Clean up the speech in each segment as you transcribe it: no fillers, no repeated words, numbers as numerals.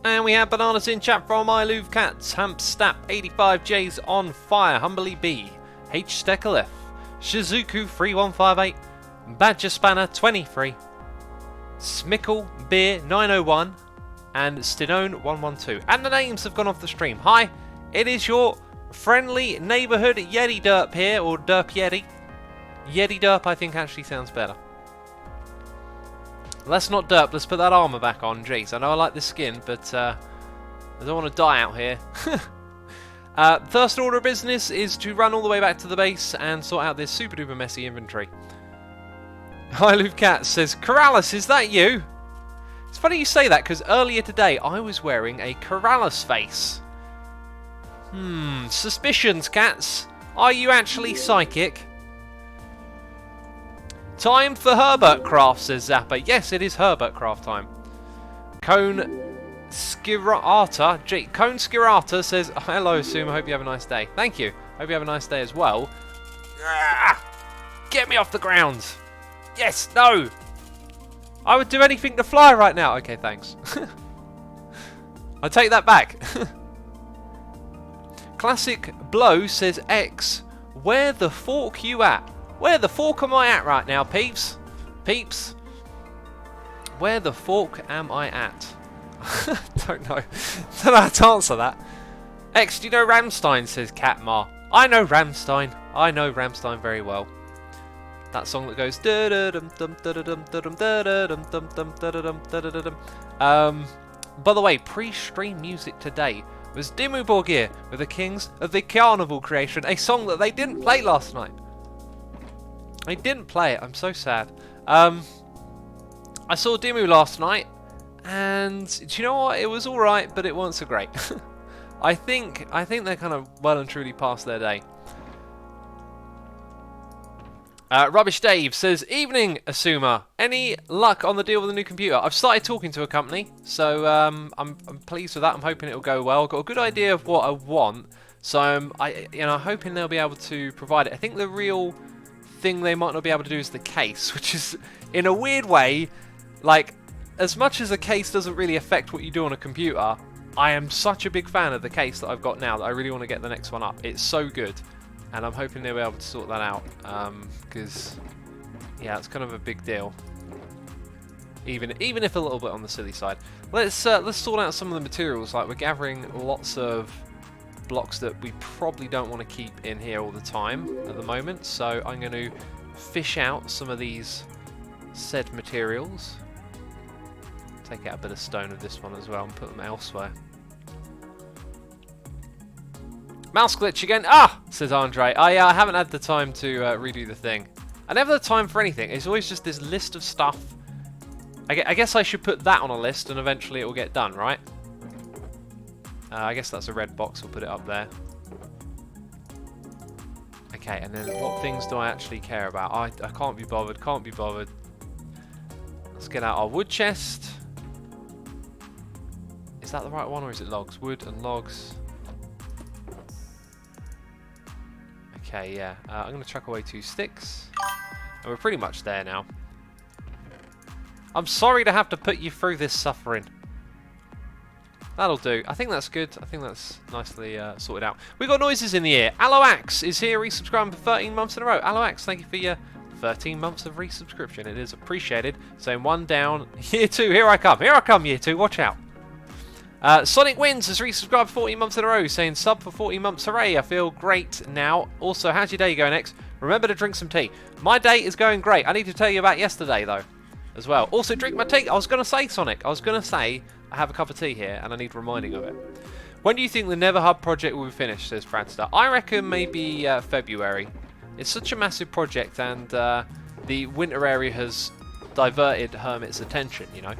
And we have bananas in chat from iLove Cats, Hampstap 85J's on fire, Humbly B, H Steckle F, Shizuku 3158, Badger Spanner 23, Smickle Beer 901, and Stinone 112. And the names have gone off the stream. Hi, it is your friendly neighbourhood Yeti Derp here, or Derp Yeti. Yeti Derp I think actually sounds better. Let's not derp, let's put that armour back on. Jeez, I know I like this skin, but I don't want to die out here. First order of business is to run all the way back to the base and sort out this super duper messy inventory. iLove Cat says, Corrales, is that you? It's funny you say that, because earlier today I was wearing a Corrales face. Suspicions, cats. Are you actually psychic? Time for Hermitcraft, says Zappa. Yes, it is Hermitcraft time. Cone Skirata says, hello, Suma, hope you have a nice day. Thank you. Hope you have a nice day as well. Get me off the ground. Yes, no. I would do anything to fly right now. Okay, thanks. I take that back. Classic Blow says, X, where the fork you at? Where the fork am I at right now, peeps? Peeps? Where the fork am I at? Don't know. Don't know how to answer that. X, do you know Rammstein, says Catmar. I know Rammstein. I know Rammstein very well. That song that goes... By the way, pre-stream music today was Dimmu Borgir with the Kings of the Carnival Creation, a song that they didn't play last night. I didn't play it. I'm so sad. I saw Dimmu last night, and do you know what? It was all right, but it wasn't so great. I think they're kind of well and truly past their day. Rubbish Dave says, evening, Asuma. Any luck on the deal with the new computer? I've started talking to a company, so I'm pleased with that. I'm hoping it'll go well. I've got a good idea of what I want, so I'm hoping they'll be able to provide it. I think the real thing they might not be able to do is the case, which is, in a weird way, like, as much as a case doesn't really affect what you do on a computer, I am such a big fan of the case that I've got now that I really want to get the next one up. It's so good, and I'm hoping they'll be able to sort that out, because yeah, it's kind of a big deal, even if a little bit on the silly side. Let's sort out some of the materials. Like, we're gathering lots of blocks that we probably don't want to keep in here all the time at the moment, so I'm going to fish out some of these said materials, take out a bit of stone of this one as well and put them elsewhere. Mouse glitch again. Says Andre. I haven't had the time to redo the thing. I never have the time for anything. It's always just this list of stuff. I guess I should put that on a list and eventually it will get done, right? I guess that's a red box, we'll put it up there. Okay, and then what things do I actually care about? I can't be bothered, Let's get out our wood chest. Is that the right one, or is it logs? Wood and logs. Okay, yeah. I'm going to chuck away 2 sticks. And we're pretty much there now. I'm sorry to have to put you through this suffering. That'll do. I think that's good. I think that's nicely sorted out. We got noises in the ear. Aloax is here, resubscribing for 13 months in a row. Aloax, thank you for your 13 months of resubscription. It is appreciated. Saying 1 down. Year 2, here I come. Here I come, year 2. Watch out. Sonic Wins has resubscribed for 14 months in a row, saying sub for 14 months. Hooray, I feel great now. Also, how's your day going, X? Remember to drink some tea. My day is going great. I need to tell you about yesterday, though, as well. Also, drink my tea. I was going to say, Sonic, I was going to say I have a cup of tea here, and I need reminding of it. When do you think the Nether Hub project will be finished, says Franstar? I reckon maybe February. It's such a massive project, and the winter area has diverted Hermit's attention, you know.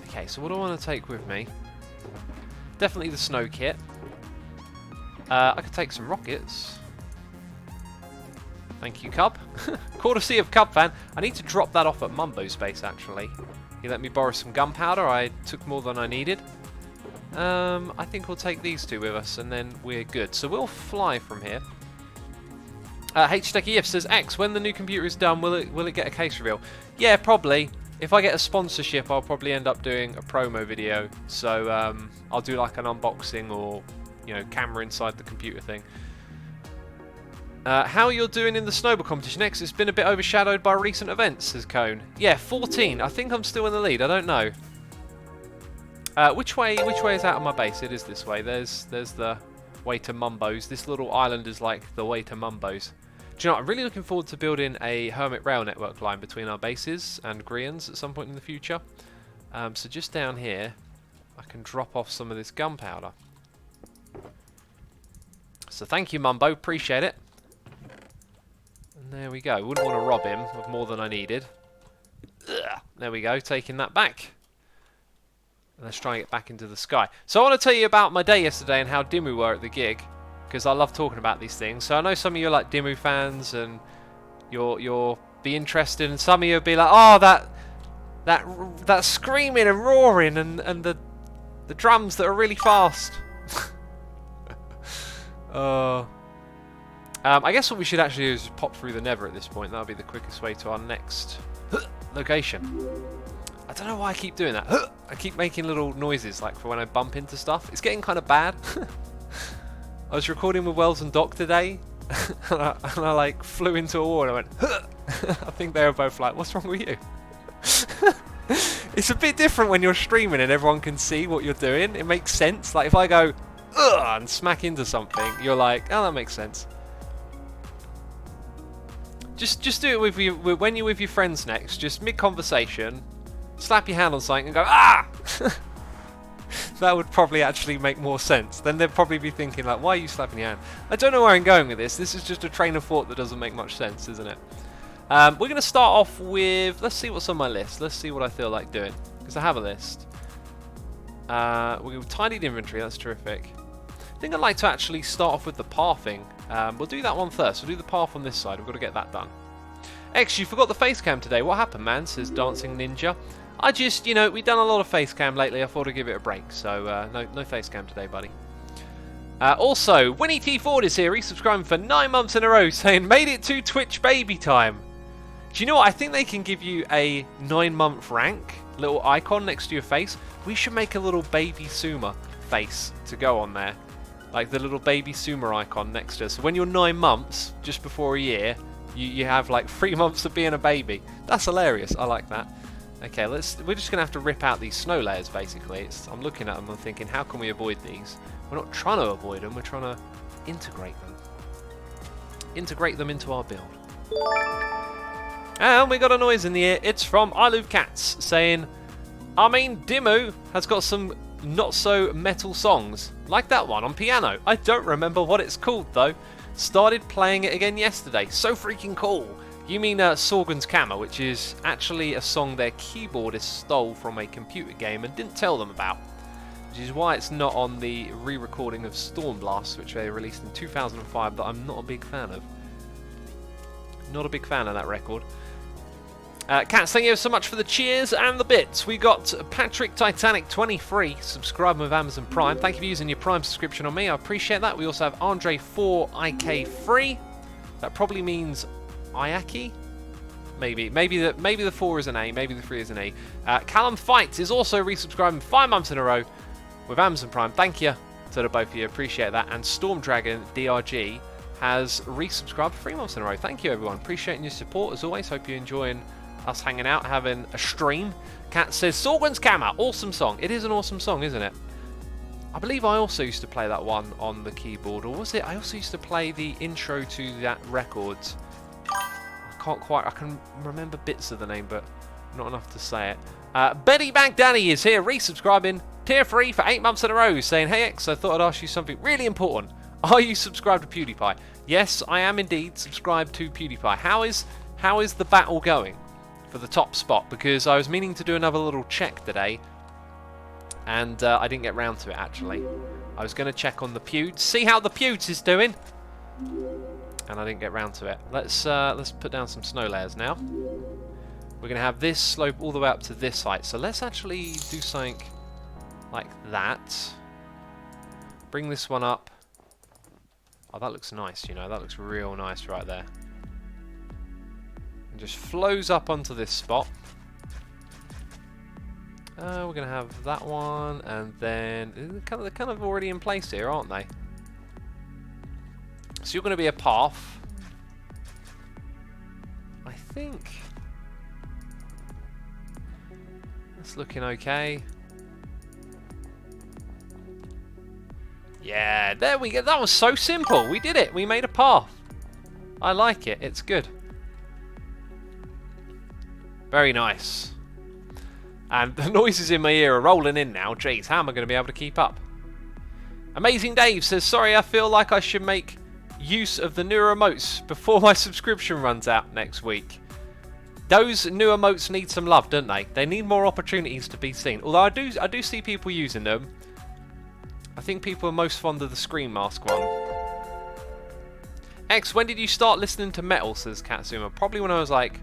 Okay, so what do I want to take with me? Definitely the snow kit. I could take some rockets. Thank you, Cub. Courtesy of Cub Fan. I need to drop that off at Mumbo's base, actually. He let me borrow some gunpowder. I took more than I needed. I think we'll take these 2 with us, and then we're good. So we'll fly from here. HDeckyIF says, X, when the new computer is done, will it get a case reveal? Yeah, probably. If I get a sponsorship, I'll probably end up doing a promo video. So I'll do like an unboxing or, you know, camera inside the computer thing. How you're doing in the snowball competition, X? It's been a bit overshadowed by recent events, says Cone. Yeah, 14. I think I'm still in the lead. I don't know. Which way is out of my base? It is this way. There's the way to Mumbo's. This little island is like the way to Mumbo's. Do you know what? I'm really looking forward to building a Hermit rail network line between our bases and Grians at some point in the future. So just down here, I can drop off some of this gunpowder. So thank you, Mumbo. Appreciate it. And there we go. Wouldn't want to rob him of more than I needed. Ugh. There we go. Taking that back. Let's try and get back into the sky. So I want to tell you about my day yesterday and how dim we were at the gig, because I love talking about these things. So I know some of you are like Dimmu fans and you'll be interested, and some of you will be like, oh, that screaming and roaring and the drums that are really fast. I guess what we should actually do is pop through the Nether at this point. That'll be the quickest way to our next location. I don't know why I keep doing that. I keep making little noises like for when I bump into stuff. It's getting kind of bad. I was recording with Wells and Doc today, and I like flew into a wall and I went, I think they were both like, what's wrong with you? It's a bit different when you're streaming and everyone can see what you're doing. It makes sense. Like if I go, and smack into something, you're like, oh, that makes sense. Just do it when you're with your friends next, just mid-conversation, slap your hand on something and go, ah! That would probably actually make more sense. Then they'd probably be thinking like, why are you slapping your hand? I don't know where I'm going with this. This is just a train of thought that doesn't make much sense, isn't it? We're going to start off with, let's see what's on my list. Let's see what I feel like doing, because I have a list. We've tidied inventory, that's terrific. I think I'd like to actually start off with the pathing. We'll do that one first. We'll do the path on this side. We've got to get that done. X, you forgot the face cam today. What happened, man? Says Dancing Ninja. I just, you know, we've done a lot of face cam lately. I thought I'd give it a break. So, no face cam today, buddy. Also, Winnie T Ford is here. Resubscribing for 9 months in a row, saying, made it to Twitch baby time. Do you know what? I think they can give you a 9-month rank, little icon next to your face. We should make a little baby Suma face to go on there. Like the little baby Suma icon next to us. So when you're 9 months, just before a year, you have like 3 months of being a baby. That's hilarious. I like that. Okay, we're just going to have to rip out these snow layers, basically. I'm looking at them and thinking, how can we avoid these? We're not trying to avoid them, we're trying to integrate them. Integrate them into our build. And we got a noise in the ear. It's from I Love Cats, saying, I mean, Dimmu has got some not-so-metal songs. Like that one on piano. I don't remember what it's called, though. Started playing it again yesterday. So freaking cool. You mean Sorgan's Camera, which is actually a song their keyboardist stole from a computer game and didn't tell them about. Which is why it's not on the re-recording of Stormblast, which they released in 2005, that I'm not a big fan of. Not a big fan of that record. Cats, thank you so much for the cheers and the bits. We got Patrick Titanic 23 subscribing with Amazon Prime. Thank you for using your Prime subscription on me. I appreciate that. We also have Andre 4IK3. That probably means Ayaki. Maybe the 4 is an A. Maybe the 3 is an A. Callum Fight is also resubscribing 5 months in a row with Amazon Prime. Thank you to the both of you. Appreciate that. And Storm Dragon DRG has resubscribed 3 months in a row. Thank you, everyone. Appreciating your support as always. Hope you're enjoying us hanging out, having a stream. Kat says, Sorgan's Camera, awesome song. It is an awesome song, isn't it? I believe I also used to play that one on the keyboard, or was it? I also used to play the intro to that record. I can remember bits of the name, but not enough to say it. Betty Baghdadi is here, resubscribing, tier 3 for 8 months in a row, saying, hey X, I thought I'd ask you something really important. Are you subscribed to PewDiePie? Yes, I am indeed subscribed to PewDiePie. How is the battle going for the top spot? Because I was meaning to do another little check today, and I didn't get round to it actually. I was going to check on the Pewds, see how the Pewds is doing, and I didn't get round to it. Let's put down some snow layers now. We're going to have this slope all the way up to this height, so let's actually do something like that. Bring this one up Oh, that looks nice, you know, that looks real nice right there. And just flows up onto this spot. We're going to have that one, and then they're kind of already in place here, aren't they? So you're going to be a path. I think that's looking okay. Yeah, there we go. That was so simple. We did it. We made a path. I like it. It's good. Very nice. And the noises in my ear are rolling in now. Jeez, how am I going to be able to keep up? Amazing Dave says, sorry, I feel like I should make use of the new emotes before my subscription runs out next week. Those new emotes need some love, don't they? They need more opportunities to be seen. Although I do see people using them. I think people are most fond of the screen mask one. X, when did you start listening to metal, says Katsuma? Probably when I was like,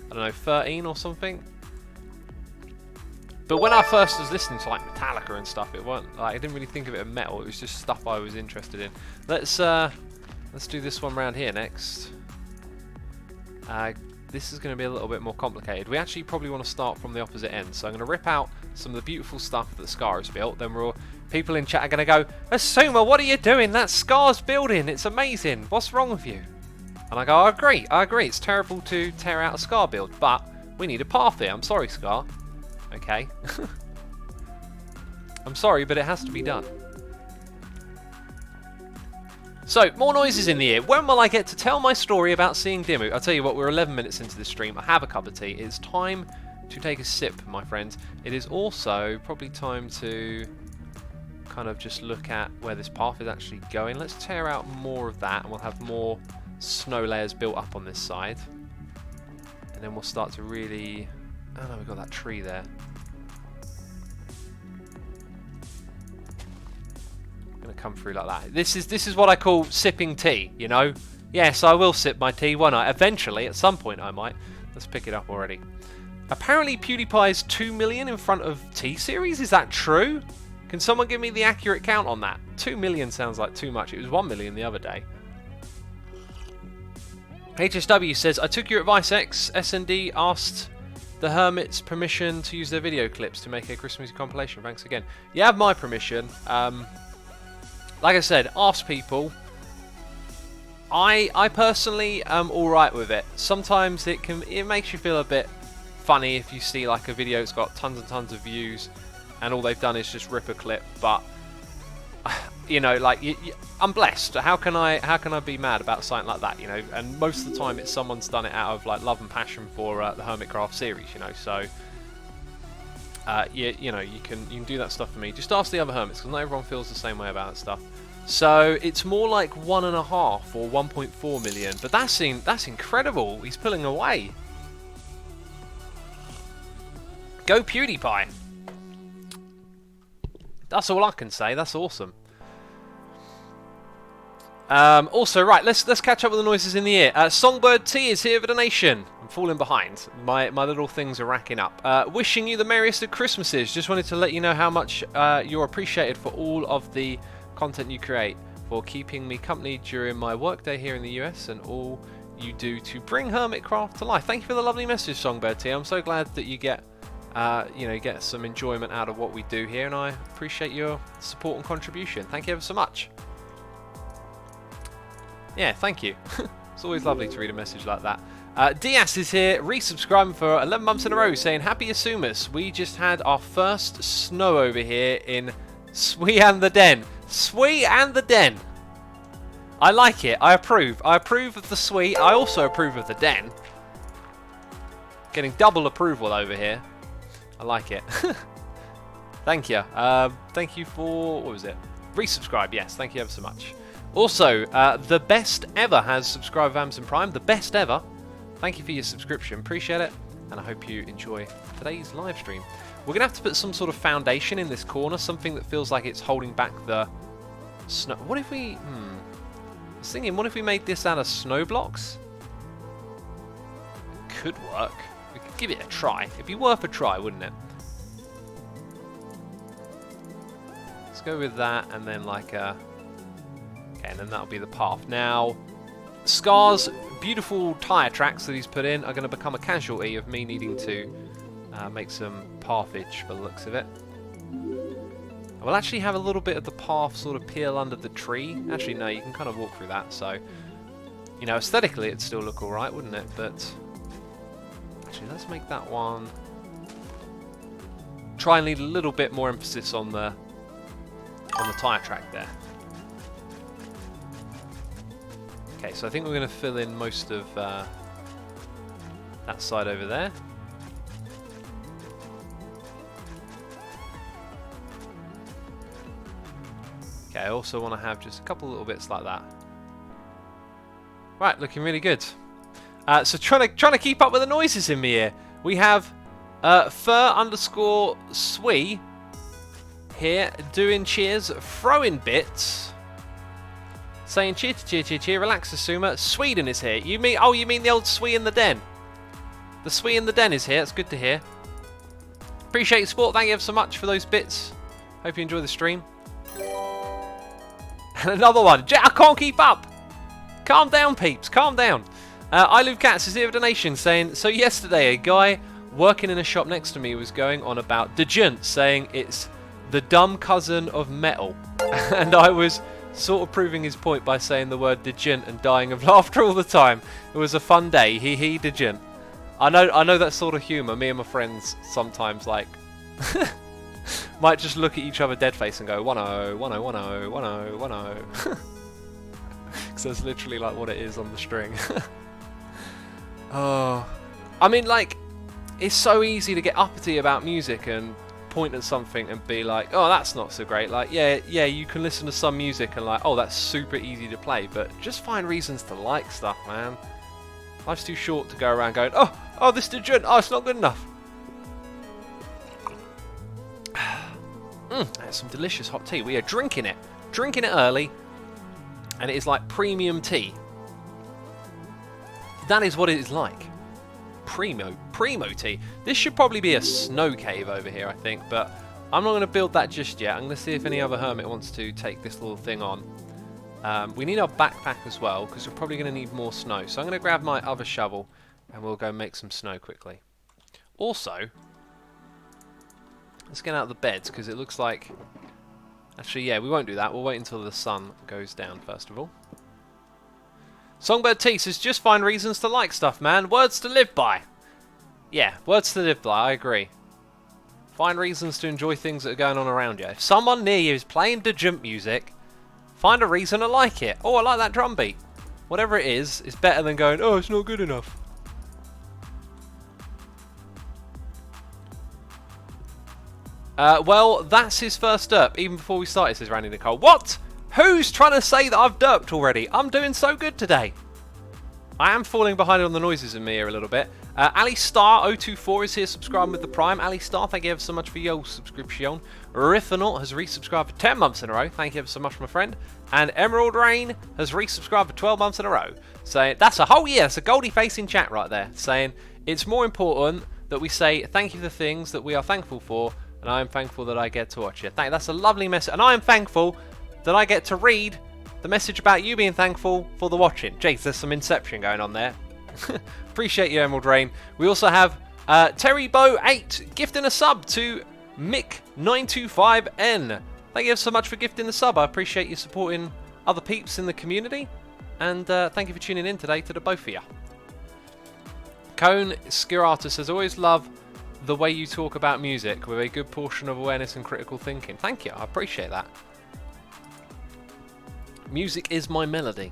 I don't know, 13 or something. But when I first was listening to like Metallica and stuff, it weren't like I didn't really think of it as metal. It was just stuff I was interested in. Let's do this one round here next. This is going to be a little bit more complicated. We actually probably want to start from the opposite end. So I'm going to rip out some of the beautiful stuff that Scar has built. Then people in chat are going to go, Asuma, what are you doing? That's Scar's building. It's amazing. What's wrong with you? And I go, I agree. It's terrible to tear out a Scar build, but we need a path here. I'm sorry, Scar. Okay. I'm sorry, but it has to be done. So, more noises in the ear. When will I get to tell my story about seeing Dimmu? I'll tell you what, we're 11 minutes into this stream. I have a cup of tea. It's time to take a sip, my friends. It is also probably time to kind of just look at where this path is actually going. Let's tear out more of that, and we'll have more snow layers built up on this side. And then we'll start to really... Oh no, we've got that tree there. Gonna come through like that. This is what I call sipping tea, you know? Yes, I will sip my tea, won't I? Eventually, at some point I might. Let's pick it up already. Apparently PewDiePie's 2 million in front of T-Series, is that true? Can someone give me the accurate count on that? 2 million sounds like too much. It was 1 million the other day. HSW says, I took your advice, X. SND asked the Hermit's permission to use their video clips to make a Christmas compilation. Thanks again. You have my permission. Like I said, ask people. I personally am alright with it. Sometimes it makes you feel a bit funny if you see like a video that's got tons and tons of views and all they've done is just rip a clip, but you know, like I'm blessed. How can I be mad about something like that, you know? And most of the time it's someone's done it out of like love and passion for the Hermitcraft series, you know. So you know, you can do that stuff for me. Just ask the other hermits, because not everyone feels the same way about that stuff. So it's more like 1.5 or 1.4 million, but that's incredible. He's pulling away. Go PewDiePie. That's all I can say. That's awesome. Also, right, let's catch up with the noises in the ear. Songbird T is here with a donation. I'm falling behind. My little things are racking up. Wishing you the merriest of Christmases. Just wanted to let you know how much you're appreciated for all of the content you create, for keeping me company during my workday here in the US, and all you do to bring Hermitcraft to life. Thank you for the lovely message, Songbird T. I'm so glad that you get get some enjoyment out of what we do here, and I appreciate your support and contribution. Thank you ever so much. Yeah, thank you. It's always lovely to read a message like that. Diaz is here, resubscribing for 11 months in a row, saying, Happy Asumas. We just had our first snow over here in Swee and the Den. Swee and the Den. I like it. I approve. I approve of the Swee. I also approve of the Den. Getting double approval over here. I like it. Thank you. Thank you for, what was it? Resubscribe, yes. Thank you ever so much. Also, The Best Ever has subscribed with Amazon Prime. The Best Ever. Thank you for your subscription. Appreciate it. And I hope you enjoy today's live stream. We're going to have to put some sort of foundation in this corner. Something that feels like it's holding back the snow. What if we... I was thinking, what if we made this out of snow blocks? Could work. We could give it a try. It'd be worth a try, wouldn't it? Let's go with that, and then like a... Okay, and in, and that'll be the path. Now, Scar's beautiful tyre tracks that he's put in are going to become a casualty of me needing to make some pathage by the looks of it. We'll actually have a little bit of the path sort of peel under the tree. Actually, no, you can kind of walk through that, so, you know, aesthetically it'd still look alright, wouldn't it? But, actually, let's make that one... Try and leave a little bit more emphasis on the tyre track there. Okay, so I think we're going to fill in most of that side over there. Okay, I also want to have just a couple little bits like that. Right, looking really good. So trying to keep up with the noises in my ear. We have fur_swe here doing cheers, throwing bits, saying cheer to cheer, cheer, cheer, relax, Asuma. Sweden is here. You mean the old Swee in the den? The Swee in the den is here. It's good to hear. Appreciate your support. Thank you ever so much for those bits. Hope you enjoy the stream. And another one. I can't keep up. Calm down, peeps. Calm down. I Love Cats is here with a donation saying, so yesterday a guy working in a shop next to me was going on about Dejeunt, saying it's the dumb cousin of metal. And I was sort of proving his point by saying the word Dejeunt and dying of laughter all the time. It was a fun day. Hee Dejeunt. I know that sort of humour. Me and my friends sometimes like might just look at each other dead face and go 1-0, 1-0, 1-0, 1-0, 1-0. Because that's literally like what it is on the string. Oh, I mean, like, it's so easy to get uppity about music and point at something and be like, oh, that's not so great. Like, yeah, you can listen to some music and like, oh, that's super easy to play, but just find reasons to like stuff, man. Life's too short to go around going, oh, this Dejeunt, oh, it's not good enough. That's some delicious hot tea. We are drinking it early, and it is like premium tea. That is what it is like. Primo tea. This should probably be a snow cave over here, I think, but I'm not going to build that just yet. I'm going to see if any other hermit wants to take this little thing on. We need our backpack as well, because we're probably going to need more snow. So I'm going to grab my other shovel, and we'll go make some snow quickly. Also, let's get out of the beds, because it looks like... Actually, yeah, we won't do that. We'll wait until the sun goes down, first of all. Songbird T says, just find reasons to like stuff, man. Words to live by. Yeah, words to live by, I agree. Find reasons to enjoy things that are going on around you. If someone near you is playing Dejeunt music, find a reason to like it. Oh, I like that drum beat. Whatever it is better than going, oh, it's not good enough. Well, that's his first derp, even before we started, says Randy Nicole. What? Who's trying to say that I've derped already? I'm doing so good today. I am falling behind on the noises in me here a little bit. Ali Star 024 is here subscribing with the Prime. Ali Star, thank you ever so much for your subscription. Riffanaut has resubscribed for 10 months in a row. Thank you ever so much, my friend. And Emerald Rain has resubscribed for 12 months in a row. Saying, that's a whole year. It's a goldie face in chat right there. Saying, it's more important that we say thank you for the things that we are thankful for. And I am thankful that I get to watch it. That's a lovely message. And I am thankful that I get to read the message about you being thankful for the watching. Jeez, there's some Inception going on there. Appreciate you, Emerald Rain. We also have Terrybo8 gifting a sub to Mick925N. Thank you so much for gifting the sub. I appreciate you supporting other peeps in the community. And thank you for tuning in today to the both of you. Cone Skirata says, always love the way you talk about music with a good portion of awareness and critical thinking. Thank you. I appreciate that. Music is my melody.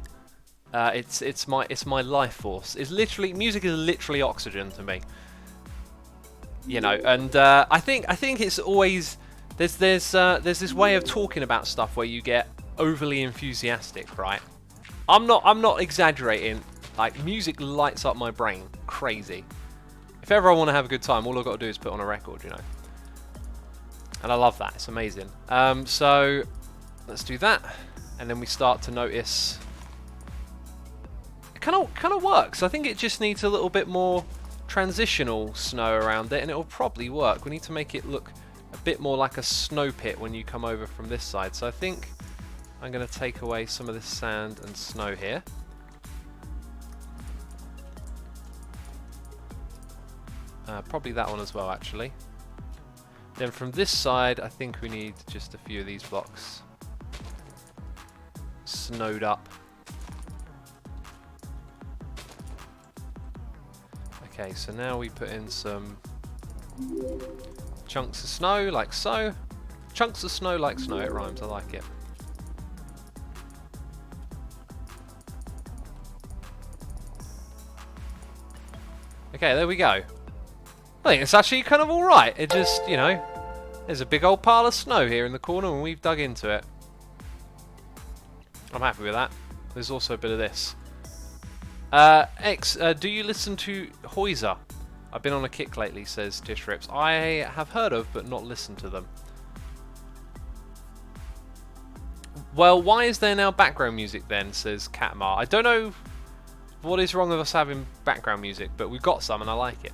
It's my life force. Music is literally oxygen to me. You know, and I think it's always there's this way of talking about stuff where you get overly enthusiastic, right? I'm not exaggerating. Like, music lights up my brain crazy. If ever I want to have a good time, all I've got to do is put on a record, you know. And I love that. It's amazing. So let's do that. And then we start to notice it kind of works. I think it just needs a little bit more transitional snow around it, and it'll probably work. We need to make it look a bit more like a snow pit when you come over from this side. So I think I'm going to take away some of this sand and snow here. Probably that one as well, actually. Then from this side, I think we need just a few of these blocks snowed up. Okay, so now we put in some chunks of snow, like so. Chunks of snow like snow, it rhymes, I like it. Okay, there we go. I think it's actually kind of alright. It just, you know, there's a big old pile of snow here in the corner and we've dug into it. I'm happy with that. There's also a bit of this. Do you listen to Hoyser? I've been on a kick lately, says Tish Rips. I have heard of, but not listened to them. Well, why is there now background music then, says Catmar. I don't know what is wrong with us having background music, but we've got some and I like it.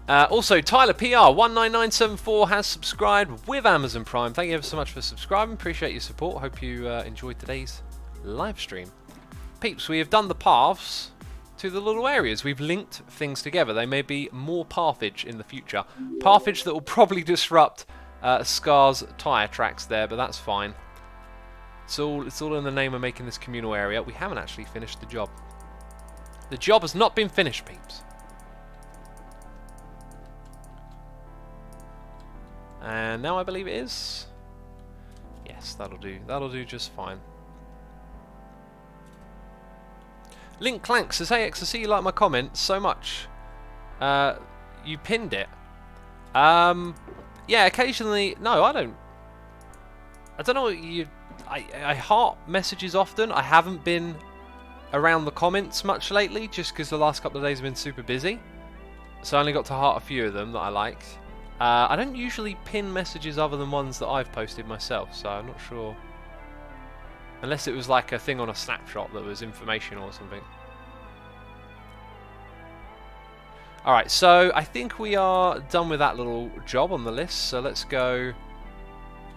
Also, Tyler PR 19974 has subscribed with Amazon Prime. Thank you ever so much for subscribing. Appreciate your support. Hope you enjoyed today's live stream. Peeps, we have done the paths to the little areas. We've linked things together. There may be more pathage in the future. Pathage that will probably disrupt Scar's tyre tracks there, but that's fine. It's all in the name of making this communal area. We haven't actually finished the job. The job has not been finished, peeps. And now I believe it is. Yes, that'll do. That'll do just fine. Link Clank says, "Hey X, I see you like my comment so much. You pinned it." Yeah, occasionally. No, I don't. I don't know what you. I heart messages often. I haven't been around the comments much lately, just because the last couple of days have been super busy. So I only got to heart a few of them that I liked. I don't usually pin messages other than ones that I've posted myself, so I'm not sure. Unless it was like a thing on a snapshot that was informational or something. Alright, so I think we are done with that little job on the list, so let's go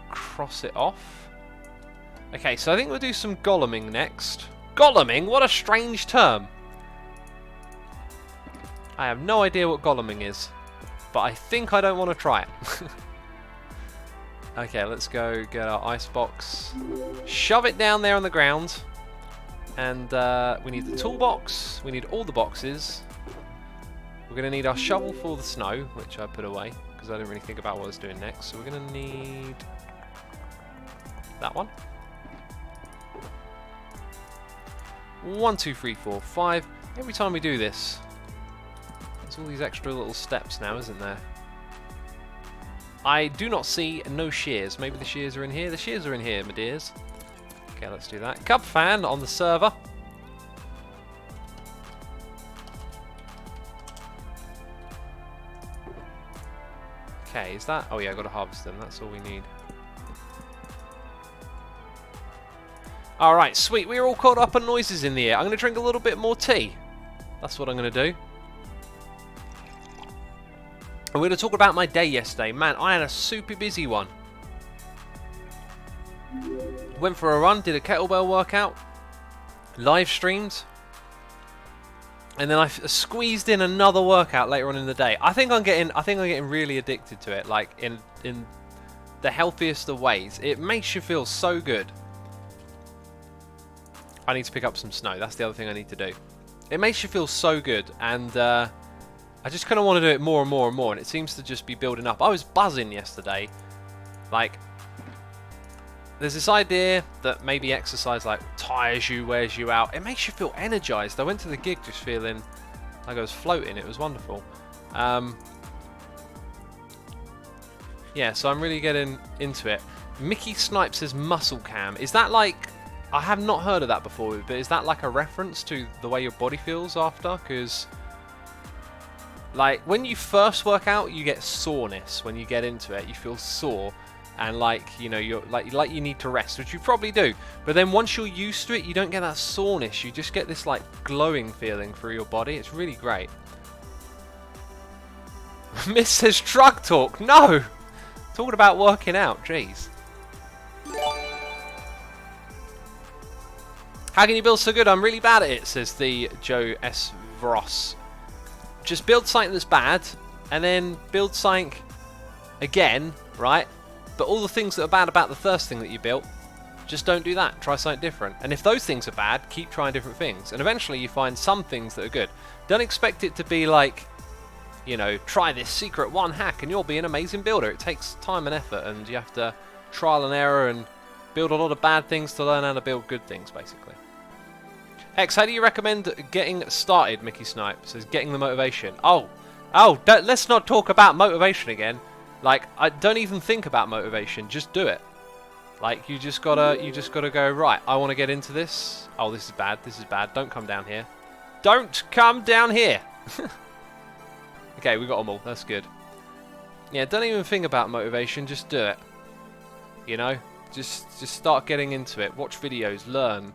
cross it off. Okay, so I think we'll do some goleming next. Goleming? What a strange term! I have no idea what goleming is, but I think I don't want to try it. Okay, let's go get our icebox. Shove it down there on the ground. And we need the toolbox. We need all the boxes. We're going to need our shovel for the snow, which I put away, because I didn't really think about what I was doing next. So we're going to need that one. 1, 2, 3, 4, 5. Every time we do this, there's all these extra little steps now, isn't there? I do not see no shears. Maybe the shears are in here. The shears are in here, my dears. Okay, let's do that. Cub fan on the server. Okay, is that... Oh yeah, I've got to harvest them. That's all we need. Alright, sweet. We're all caught up on noises in the air. I'm going to drink a little bit more tea. That's what I'm going to do. I'm going to talk about my day yesterday. Man, I had a super busy one. Went for a run, did a kettlebell workout, live streamed, and then I squeezed in another workout later on in the day. I think I'm getting really addicted to it, like in the healthiest of ways. It makes you feel so good. I need to pick up some snow. That's the other thing I need to do. It makes you feel so good, and I just kind of want to do it more and more and more, and it seems to just be building up. I was buzzing yesterday. Like, there's this idea that maybe exercise like tires you, wears you out. It makes you feel energized. I went to the gig just feeling like I was floating. It was wonderful. Yeah, so I'm really getting into it. Mickey Snipes says muscle cam. Is that like... I have not heard of that before, but is that like a reference to the way your body feels after? Because... like, when you first work out, you get soreness. When you get into it, you feel sore, and like, you know, you're like you need to rest, which you probably do. But then once you're used to it, you don't get that soreness. You just get this like glowing feeling through your body. It's really great. Miss says drug talk. No, talking about working out. Jeez. How can you build so good? I'm really bad at it, says the Joe S. Vross. Just build something that's bad, and then build something again, right? But all the things that are bad about the first thing that you built, just don't do that. Try something different. And if those things are bad, keep trying different things. And eventually you find some things that are good. Don't expect it to be like, you know, try this secret one hack and you'll be an amazing builder. It takes time and effort, and you have to trial and error and build a lot of bad things to learn how to build good things, basically. X, how do you recommend getting started? Mickey Snipe says getting the motivation. Let's not talk about motivation again. Like, I don't even think about motivation. Just do it. Like, you just gotta go, right, I want to get into this. Oh, this is bad. This is bad. Don't come down here. Don't come down here. Okay, we got them all. That's good. Yeah, don't even think about motivation. Just do it. You know, just start getting into it. Watch videos, learn.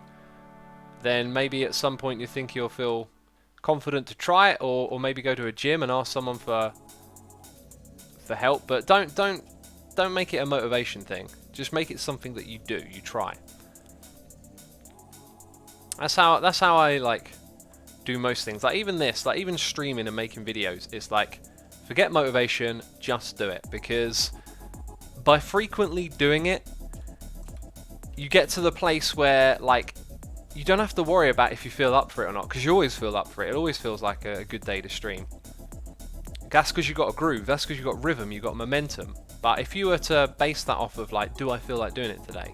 Then maybe at some point you think you'll feel confident to try it, or maybe go to a gym and ask someone for help. But don't make it a motivation thing. Just make it something that you do. You try. That's how I like do most things. Like even this, like even streaming and making videos. It's like forget motivation, just do it, because by frequently doing it, you get to the place where like you don't have to worry about if you feel up for it or not, because you always feel up for it. It always feels like a good day to stream. That's because you've got a groove. That's because you've got rhythm. You've got momentum. But if you were to base that off of like, do I feel like doing it today?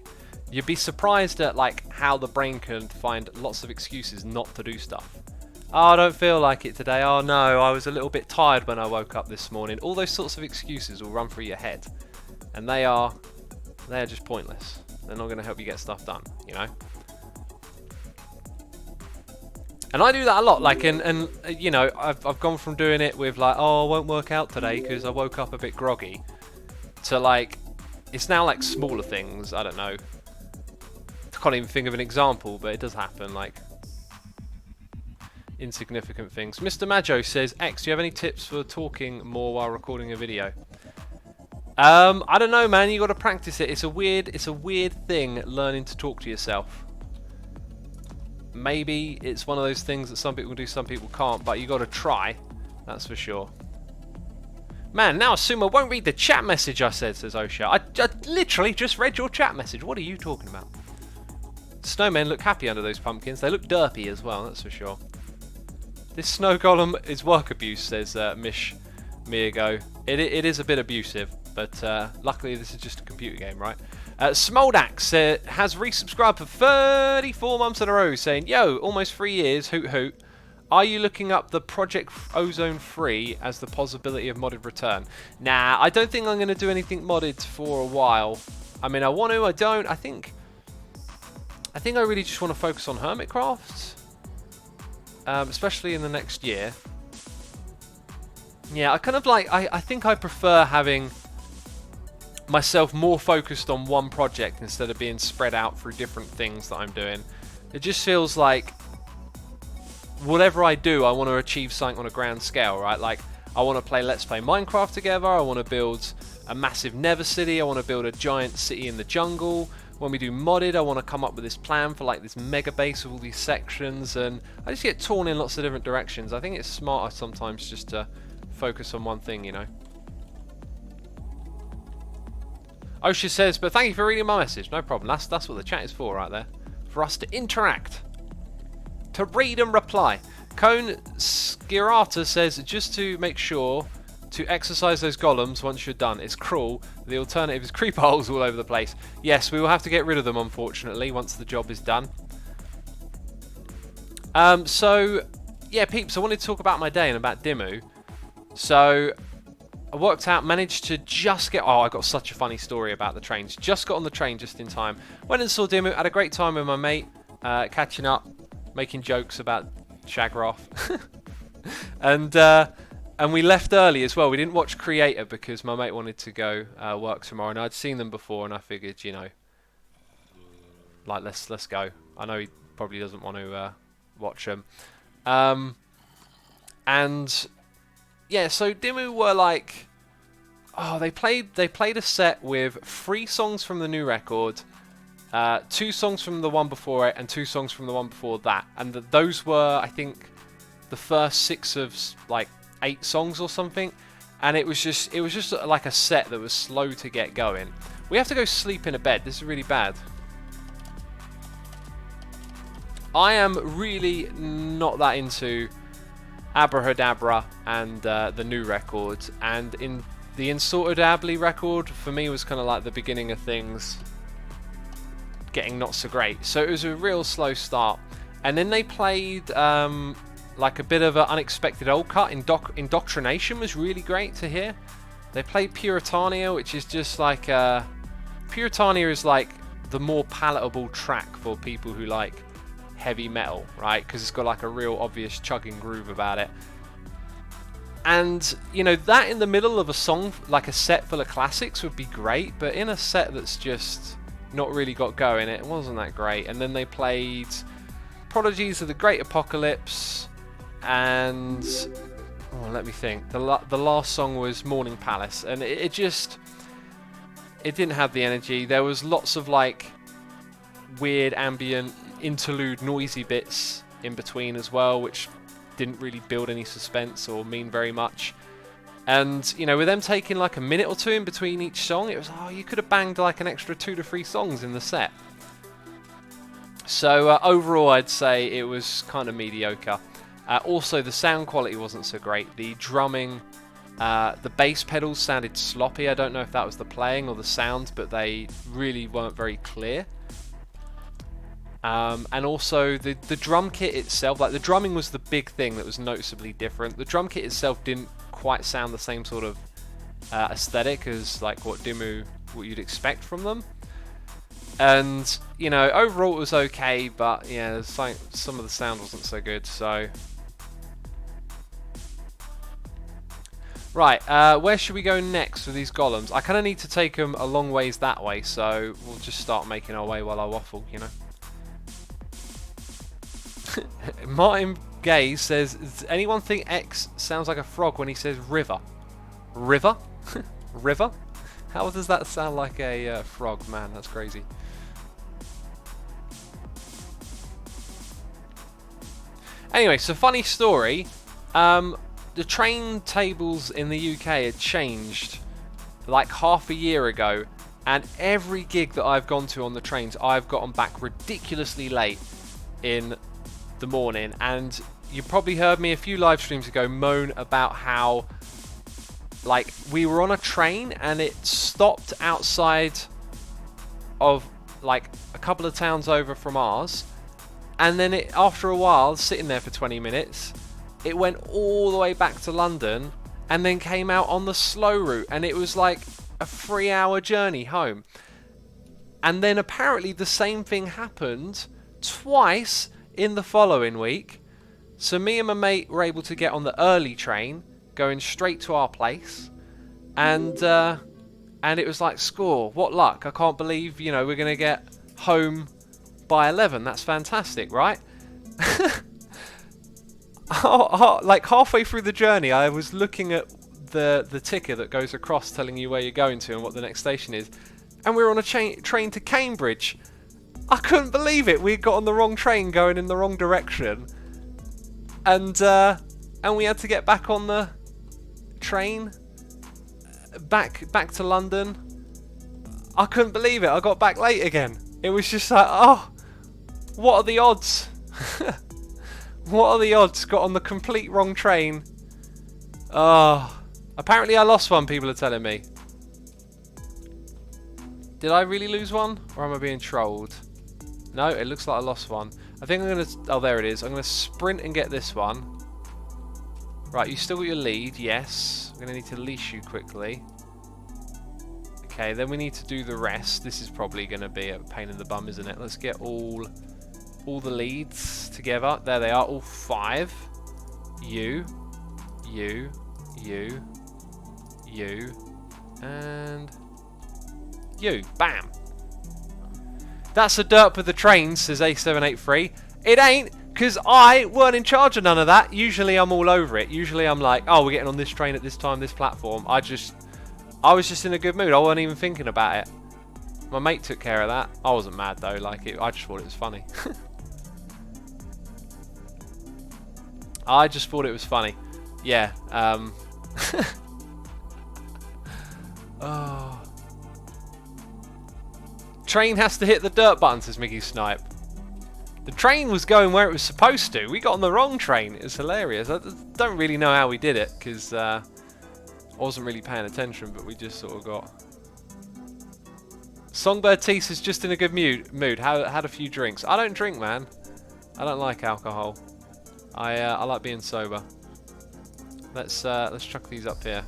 You'd be surprised at like how the brain can find lots of excuses not to do stuff. Oh, I don't feel like it today. Oh no, I was a little bit tired when I woke up this morning. All those sorts of excuses will run through your head, and they are just pointless. They're not going to help you get stuff done, you know. And I do that a lot, like, and you know, I've gone from doing it with like, oh, I won't work out today because I woke up a bit groggy, to like, it's now like smaller things. I don't know. I can't even think of an example, but it does happen, like insignificant things. Mr. Majo says, X, do you have any tips for talking more while recording a video? I don't know, man. You got to practice it. It's a weird thing learning to talk to yourself. Maybe it's one of those things that some people do, some people can't, but you got to try. That's for sure. Man, now Sumo won't read the chat message I said, says Osha. I literally just read your chat message. What are you talking about? Snowmen look happy under those pumpkins. They look derpy as well, that's for sure. This snow golem is work abuse, says Mish Miyago. It is a bit abusive, but luckily this is just a computer game, right? Smoldax has resubscribed for 34 months in a row, saying, yo, almost 3 years, hoot hoot. Are you looking up the Project Ozone 3 as the possibility of modded return? Nah, I don't think I'm going to do anything modded for a while. I mean, I want to, I don't. I think I really just want to focus on Hermitcraft, especially in the next year. Yeah, I kind of like, I think I prefer having myself more focused on one project instead of being spread out through different things that I'm doing. It just feels like whatever I do, I want to achieve something on a grand scale, right? Like, I want to play Let's Play Minecraft together, I want to build a massive Nether city, I want to build a giant city in the jungle. When we do modded, I want to come up with this plan for like this mega base with all these sections, and I just get torn in lots of different directions. I think it's smarter sometimes just to focus on one thing, you know. Osha says, but thank you for reading my message. No problem. That's what the chat is for right there. For us to interact. To read and reply. Cone Skirata says, just to make sure to exercise those golems once you're done. It's cruel. The alternative is creeper holes all over the place. Yes, we will have to get rid of them, unfortunately, once the job is done. So, yeah, peeps, I wanted to talk about my day and about Dimmu. So, I worked out, managed to just get... Oh, I got such a funny story about the trains. Just got on the train just in time. Went and saw Dimmu, had a great time with my mate, catching up, making jokes about Shagroff. And we left early as well. We didn't watch Creator because my mate wanted to go work tomorrow, and I'd seen them before, and I figured, you know, like let's go. I know he probably doesn't want to watch them. And yeah, so Dimmu were like, oh, they played a set with 3 songs from the new record, 2 songs from the one before it and 2 songs from the one before that, and those were, I think, the first 6 of like 8 songs or something. And it was just like a set that was slow to get going. We have to go sleep in a bed. This is really bad. I am really not that into Abrahadabra and the new record, and in the Insortedably record for me was kind of like the beginning of things getting not so great. So it was a real slow start, and then they played like a bit of an unexpected old cut. Indoctrination was really great to hear. They played Puritania, which is just like Puritania is like the more palatable track for people who like heavy metal, right? Because it's got like a real obvious chugging groove about it. And you know, that in the middle of a song, like a set full of classics, would be great, but in a set that's just not really got going, it wasn't that great. And then they played Prodigies of the Great Apocalypse, and let me think. The last song was Morning Palace, and it didn't have the energy. There was lots of like weird ambient interlude noisy bits in between as well, which didn't really build any suspense or mean very much. And you know, with them taking like a minute or 2 in between each song, it was, oh, you could have banged like an extra 2 to 3 songs in the set. So overall I'd say it was kind of mediocre. Also the sound quality wasn't so great. The drumming, the bass pedals sounded sloppy. I don't know if that was the playing or the sound, but they really weren't very clear. And also the drum kit itself, like the drumming was the big thing that was noticeably different. The drum kit itself didn't quite sound the same sort of aesthetic as like what you'd expect from them. And you know, overall it was okay, but yeah, some of the sound wasn't so good. So right, where should we go next with these golems? I kind of need to take them a long ways that way, so we'll just start making our way while I waffle, you know. Martin Gay says, does anyone think X sounds like a frog when he says river? River? River? How does that sound like a frog? Man, that's crazy. Anyway, so funny story. The train tables in the UK had changed like half a year ago, and every gig that I've gone to on the trains, I've gotten back ridiculously late in the morning. And you probably heard me a few live streams ago moan about how like we were on a train and it stopped outside of like a couple of towns over from ours, and then it, after a while sitting there for 20 minutes, it went all the way back to London and then came out on the slow route, and it was like a 3-hour journey home. And then apparently the same thing happened twice in the following week. So me and my mate were able to get on the early train going straight to our place, and it was like, score, what luck. I can't believe, you know, we're gonna get home by 11. That's fantastic, right? Like halfway through the journey, I was looking at the ticker that goes across telling you where you're going to and what the next station is, and we were on a train to Cambridge. I couldn't believe it. We got on the wrong train going in the wrong direction, and we had to get back on the train back to London. I couldn't believe it. I got back late again. It was just like, oh, what are the odds? What are the odds? Got on the complete wrong train. Oh, apparently I lost one, people are telling me. Did I really lose one? Or am I being trolled? No, it looks like I lost one. I think I'm going to... Oh, there it is. I'm going to sprint and get this one. Right, you still got your lead. Yes. I'm going to need to leash you quickly. Okay, then we need to do the rest. This is probably going to be a pain in the bum, isn't it? Let's get all the leads together. There they are, all 5. You, and you. Bam. That's a derp with the train, says A783. It ain't, because I weren't in charge of none of that. Usually I'm all over it. Usually I'm like, oh, we're getting on this train at this time, this platform. I was just in a good mood. I wasn't even thinking about it. My mate took care of that. I wasn't mad though, like I just thought it was funny. I just thought it was funny. Yeah. Oh. Train has to hit the dirt button, says Mickey Snipe. The train was going where it was supposed to. We got on the wrong train. It was hilarious. I don't really know how we did it, because I wasn't really paying attention, but we just sort of got... Songbird Tease is just in a good mood. Had a few drinks. I don't drink, man. I don't like alcohol. I like being sober. Let's chuck these up here.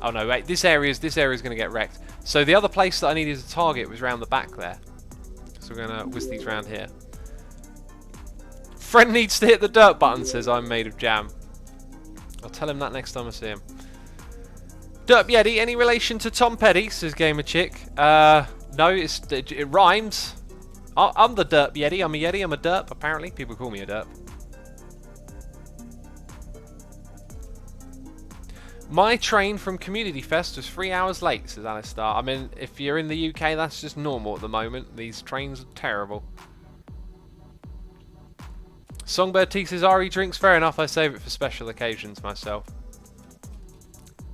Oh no, wait. This area is going to get wrecked. So the other place that I needed to target was round the back there. So we're going to whisk these round here. Friend needs to hit the dirt button, says I'm made of jam. I'll tell him that next time I see him. Derp Yeti, any relation to Tom Petty, says Gamer Chick. No, it rhymes. I'm the Derp Yeti. I'm a Yeti. I'm a derp. Apparently, people call me a derp. My train from Community Fest was 3 hours late, says Alistair. I mean, if you're in the UK, that's just normal at the moment. These trains are terrible. Songbird T says Ari drinks. Fair enough. I save it for special occasions myself.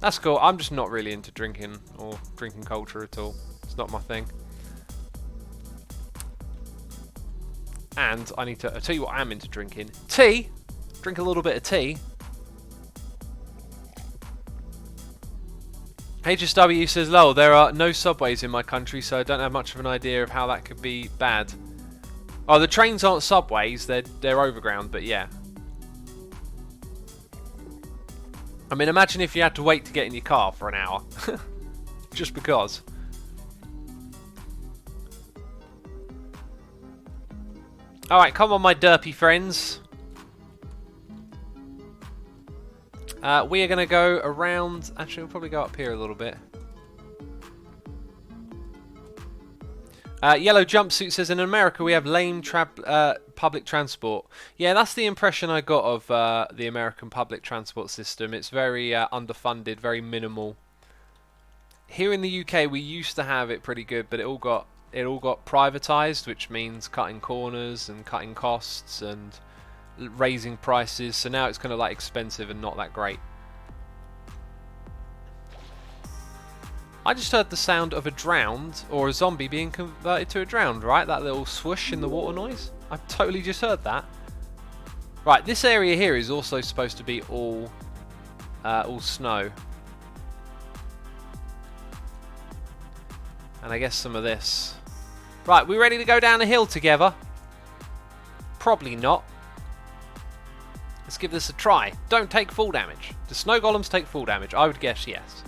That's cool. I'm just not really into drinking or drinking culture at all. It's not my thing. And I need to... I'll tell you what I'm into drinking. Tea. Drink a little bit of tea. HSW says, lol, there are no subways in my country, so I don't have much of an idea of how that could be bad. Oh, the trains aren't subways, they're overground, but yeah. I mean, imagine if you had to wait to get in your car for an hour. Just because. Alright, come on my derpy friends. We are going to go around... Actually, we'll probably go up here a little bit. Yellow Jumpsuit says, in America we have lame public transport. Yeah, that's the impression I got of the American public transport system. It's very underfunded, very minimal. Here in the UK we used to have it pretty good, but it all got privatized, which means cutting corners and cutting costs and raising prices. So now it's kind of like expensive and not that great. I just heard the sound of a drowned or a zombie being converted to a drowned, right? That little swoosh in the water noise. I've totally just heard that. Right, this area here is also supposed to be all snow. And I guess some of this. Right, we ready to go down a hill together? Probably not. Let's give this a try. Don't take full damage. Do snow golems take full damage? I would guess yes.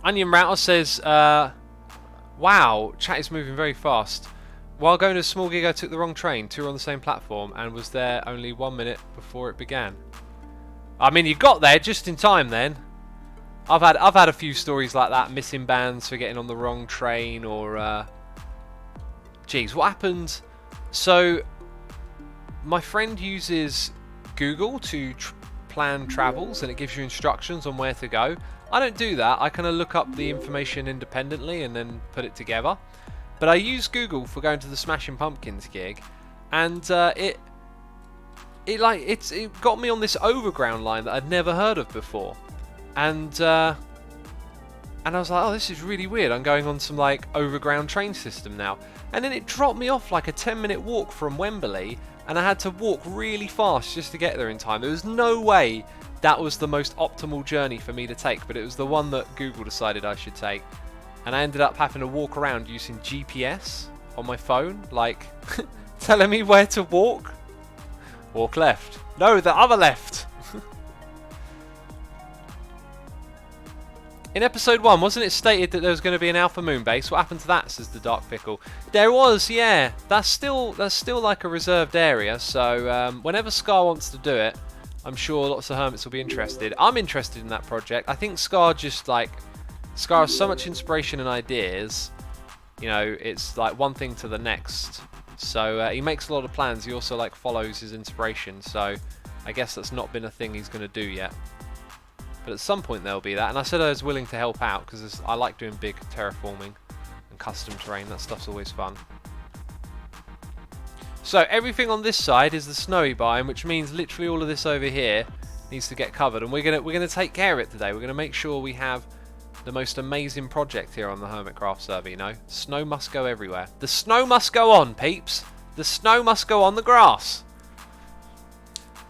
Onion Router says, wow, chat is moving very fast. While going to a small gig, I took the wrong train. Two were on the same platform and was there only 1 minute before it began. I mean, you got there just in time then. I've had a few stories like that, missing bands for getting on the wrong train or... Geez, what happened? So, my friend uses Google to plan travels and it gives you instructions on where to go. I don't do that. I kind of look up the information independently and then put it together. But I use Google for going to the Smashing Pumpkins gig, and it got me on this overground line that I'd never heard of before, and I was like, oh, this is really weird. I'm going on some like overground train system now, and then it dropped me off like a 10-minute walk from Wembley, and I had to walk really fast just to get there in time. There was no way that was the most optimal journey for me to take, but it was the one that Google decided I should take. And I ended up having to walk around using GPS on my phone, like telling me where to walk. Walk left. No, the other left. In episode 1, wasn't it stated that there was going to be an Alpha Moon base? What happened to that, says the Dark Pickle. There was, yeah. That's still like a reserved area, so whenever Scar wants to do it, I'm sure lots of hermits will be interested. I'm interested in that project. I think Scar has so much inspiration and ideas. You know, it's like one thing to the next. So he makes a lot of plans. He also like follows his inspiration. So I guess that's not been a thing he's going to do yet. But at some point there'll be that. And I said I was willing to help out because I like doing big terraforming and custom terrain. That stuff's always fun. So everything on this side is the snowy biome, which means literally all of this over here needs to get covered. And we're gonna take care of it today. We're gonna make sure we have the most amazing project here on the Hermitcraft server, you know? Snow must go everywhere. The snow must go on, peeps. The snow must go on the grass.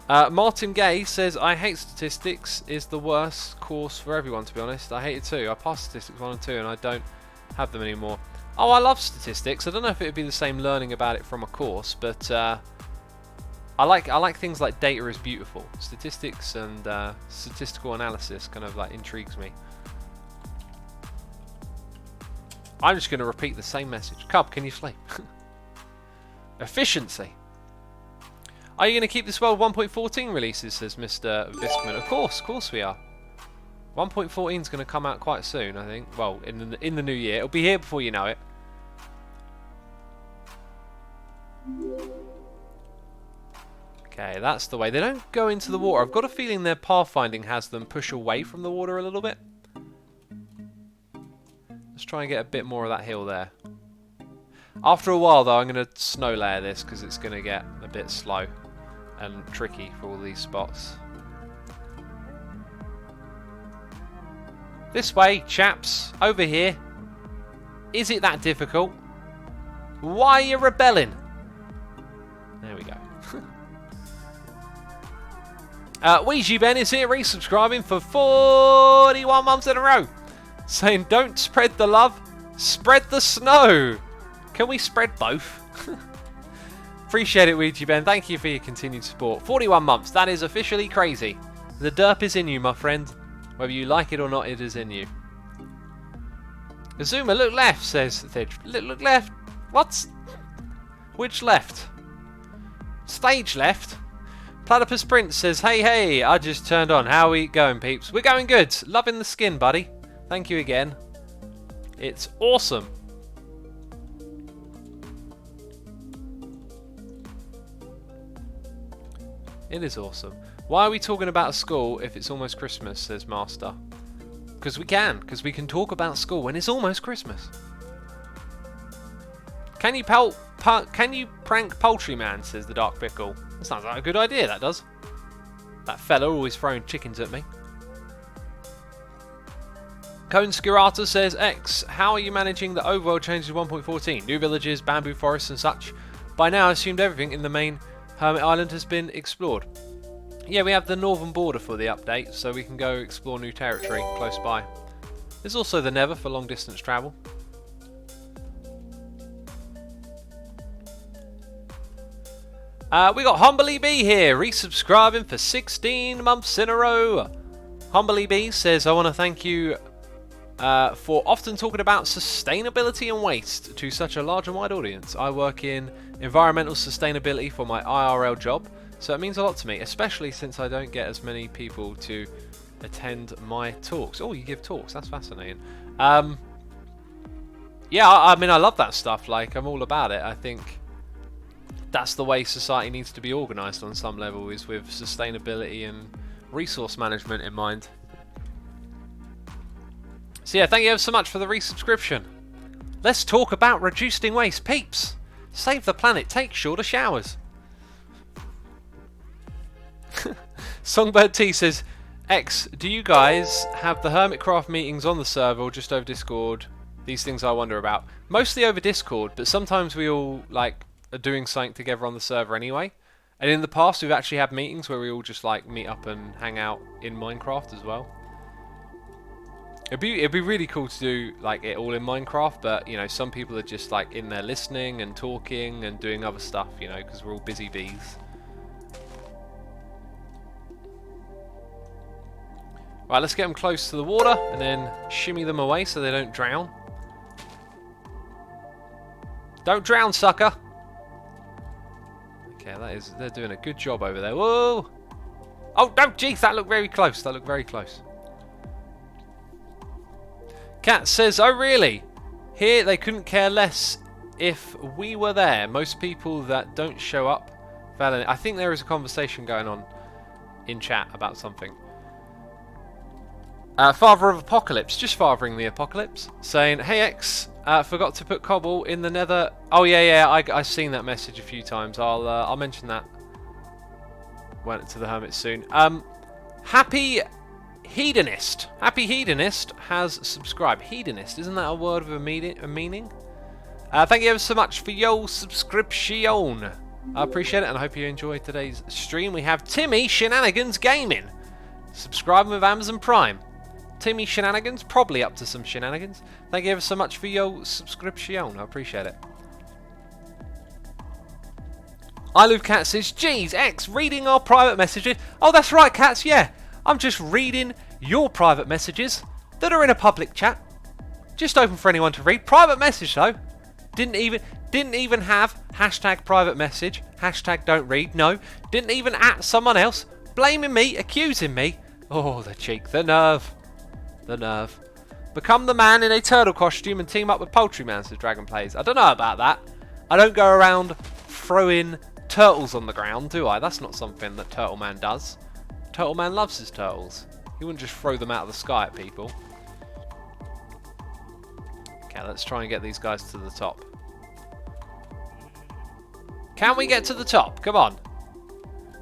Martin Gay says, I hate statistics. Is the worst course for everyone, to be honest. I hate it too. I passed statistics 1 and 2 and I don't have them anymore. Oh, I love statistics. I don't know if it would be the same learning about it from a course, but I like things like data is beautiful. Statistics and statistical analysis kind of like intrigues me. I'm just going to repeat the same message. Cub, can you sleep? Efficiency. Are you going to keep this world 1.14 releases, says Mr. Viskman. Of course we are. 1.14 is going to come out quite soon, I think. Well, in the new year. It'll be here before you know it. Okay, that's the way. They don't go into the water. I've got a feeling their pathfinding has them push away from the water a little bit. Let's try and get a bit more of that hill there. After a while, though, I'm going to snow layer this because it's going to get a bit slow and tricky for all these spots. This way, chaps. Over here. Is it that difficult? Why are you rebelling? There we go. Ouija Ben is here resubscribing for 41 months in a row. Saying, don't spread the love, spread the snow. Can we spread both? Appreciate it, Ouija Ben. Thank you for your continued support. 41 months. That is officially crazy. The derp is in you, my friend. Whether you like it or not, it is in you. Azuma, look left, says Thidge. Look left. What? Which left? Stage left? Platypus Prince says, hey, I just turned on. How are we going, peeps? We're going good. Loving the skin, buddy. Thank you again. It's awesome. It is awesome. Why are we talking about school if it's almost Christmas, says Master. Because we can talk about school when it's almost Christmas. Can you prank Poultry Man, says the Dark Pickle. That sounds like a good idea, that does. That fella always throwing chickens at me. Cone Skirata says, X, how are you managing the overworld changes 1.14? New villages, bamboo forests and such. By now I assumed everything in the main Hermit Island has been explored. Yeah, we have the northern border for the update, so we can go explore new territory close by. There's also the Nether for long distance travel. We got Humbly B here, resubscribing for 16 months in a row. Humbly B says, I want to thank you for often talking about sustainability and waste to such a large and wide audience. I work in environmental sustainability for my IRL job, so it means a lot to me, especially since I don't get as many people to attend my talks. Oh, you give talks, that's fascinating. Yeah, I mean, I love that stuff, like, I'm all about it. I think that's the way society needs to be organised on some level, is with sustainability and resource management in mind. So yeah, thank you ever so much for the resubscription. Let's talk about reducing waste. Peeps, save the planet, take shorter showers. Songbird T says, X, do you guys have the Hermitcraft meetings on the server or just over Discord? These things I wonder about. Mostly over Discord, but sometimes we all like are doing something together on the server anyway. And in the past we've actually had meetings where we all just like meet up and hang out in Minecraft as well. It'd be really cool to do like it all in Minecraft, but you know, some people are just like in there listening and talking and doing other stuff, you know, because we're all busy bees. Right, let's get them close to the water and then shimmy them away so they don't drown. Don't drown, sucker! Okay, they're doing a good job over there. Whoa! Oh, no, jeez, that looked very close. That looked very close. Cat says, oh really? Here they couldn't care less if we were there, most people that don't show up, I think there is a conversation going on in chat about something. Father of Apocalypse, just fathering the apocalypse, saying, "Hey X, forgot to put cobble in the Nether." Oh yeah, I've seen that message a few times. I'll mention that when to the Hermit soon. Happy Hedonist has subscribed. Hedonist, isn't that a word with a meaning? Thank you ever so much for your subscription. I appreciate it, and I hope you enjoyed today's stream. We have Timmy Shenanigans Gaming, subscribing with Amazon Prime. Timmy Shenanigans, probably up to some shenanigans. Thank you ever so much for your subscription. I appreciate it. I Love Cat says, "Geez, X, reading our private messages." Oh, that's right, Cats. Yeah, I'm just reading your private messages that are in a public chat. Just open for anyone to read. Private message though. Didn't even have hashtag private message, hashtag don't read. No, didn't even at someone else, blaming me, accusing me. Oh, the cheek, the nerve, the nerve. Become the man in a turtle costume and team up with Poultry Man, says Dragon Plays. I don't know about that. I don't go around throwing turtles on the ground, do I? That's not something that Turtle Man does. Turtle Man loves his turtles. He wouldn't just throw them out of the sky at people. Okay, let's try and get these guys to the top. Can we get to the top? Come on.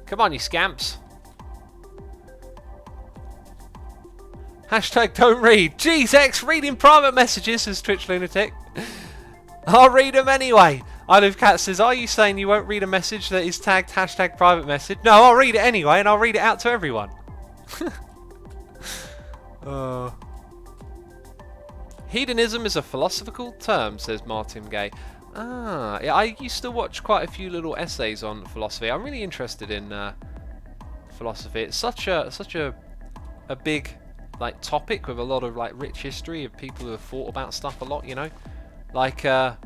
Come on, you scamps. Hashtag don't read. Jeez, X, reading private messages, says Twitch Lunatic. I'll read them anyway. I Love Cat says, "Are you saying you won't read a message that is tagged hashtag private message?" No, I'll read it anyway, and I'll read it out to everyone. Hedonism is a philosophical term, says Martin Gay. Ah, yeah, I used to watch quite a few little essays on philosophy. I'm really interested in philosophy. It's such a big like topic with a lot of like rich history of people who have thought about stuff a lot. You know, like I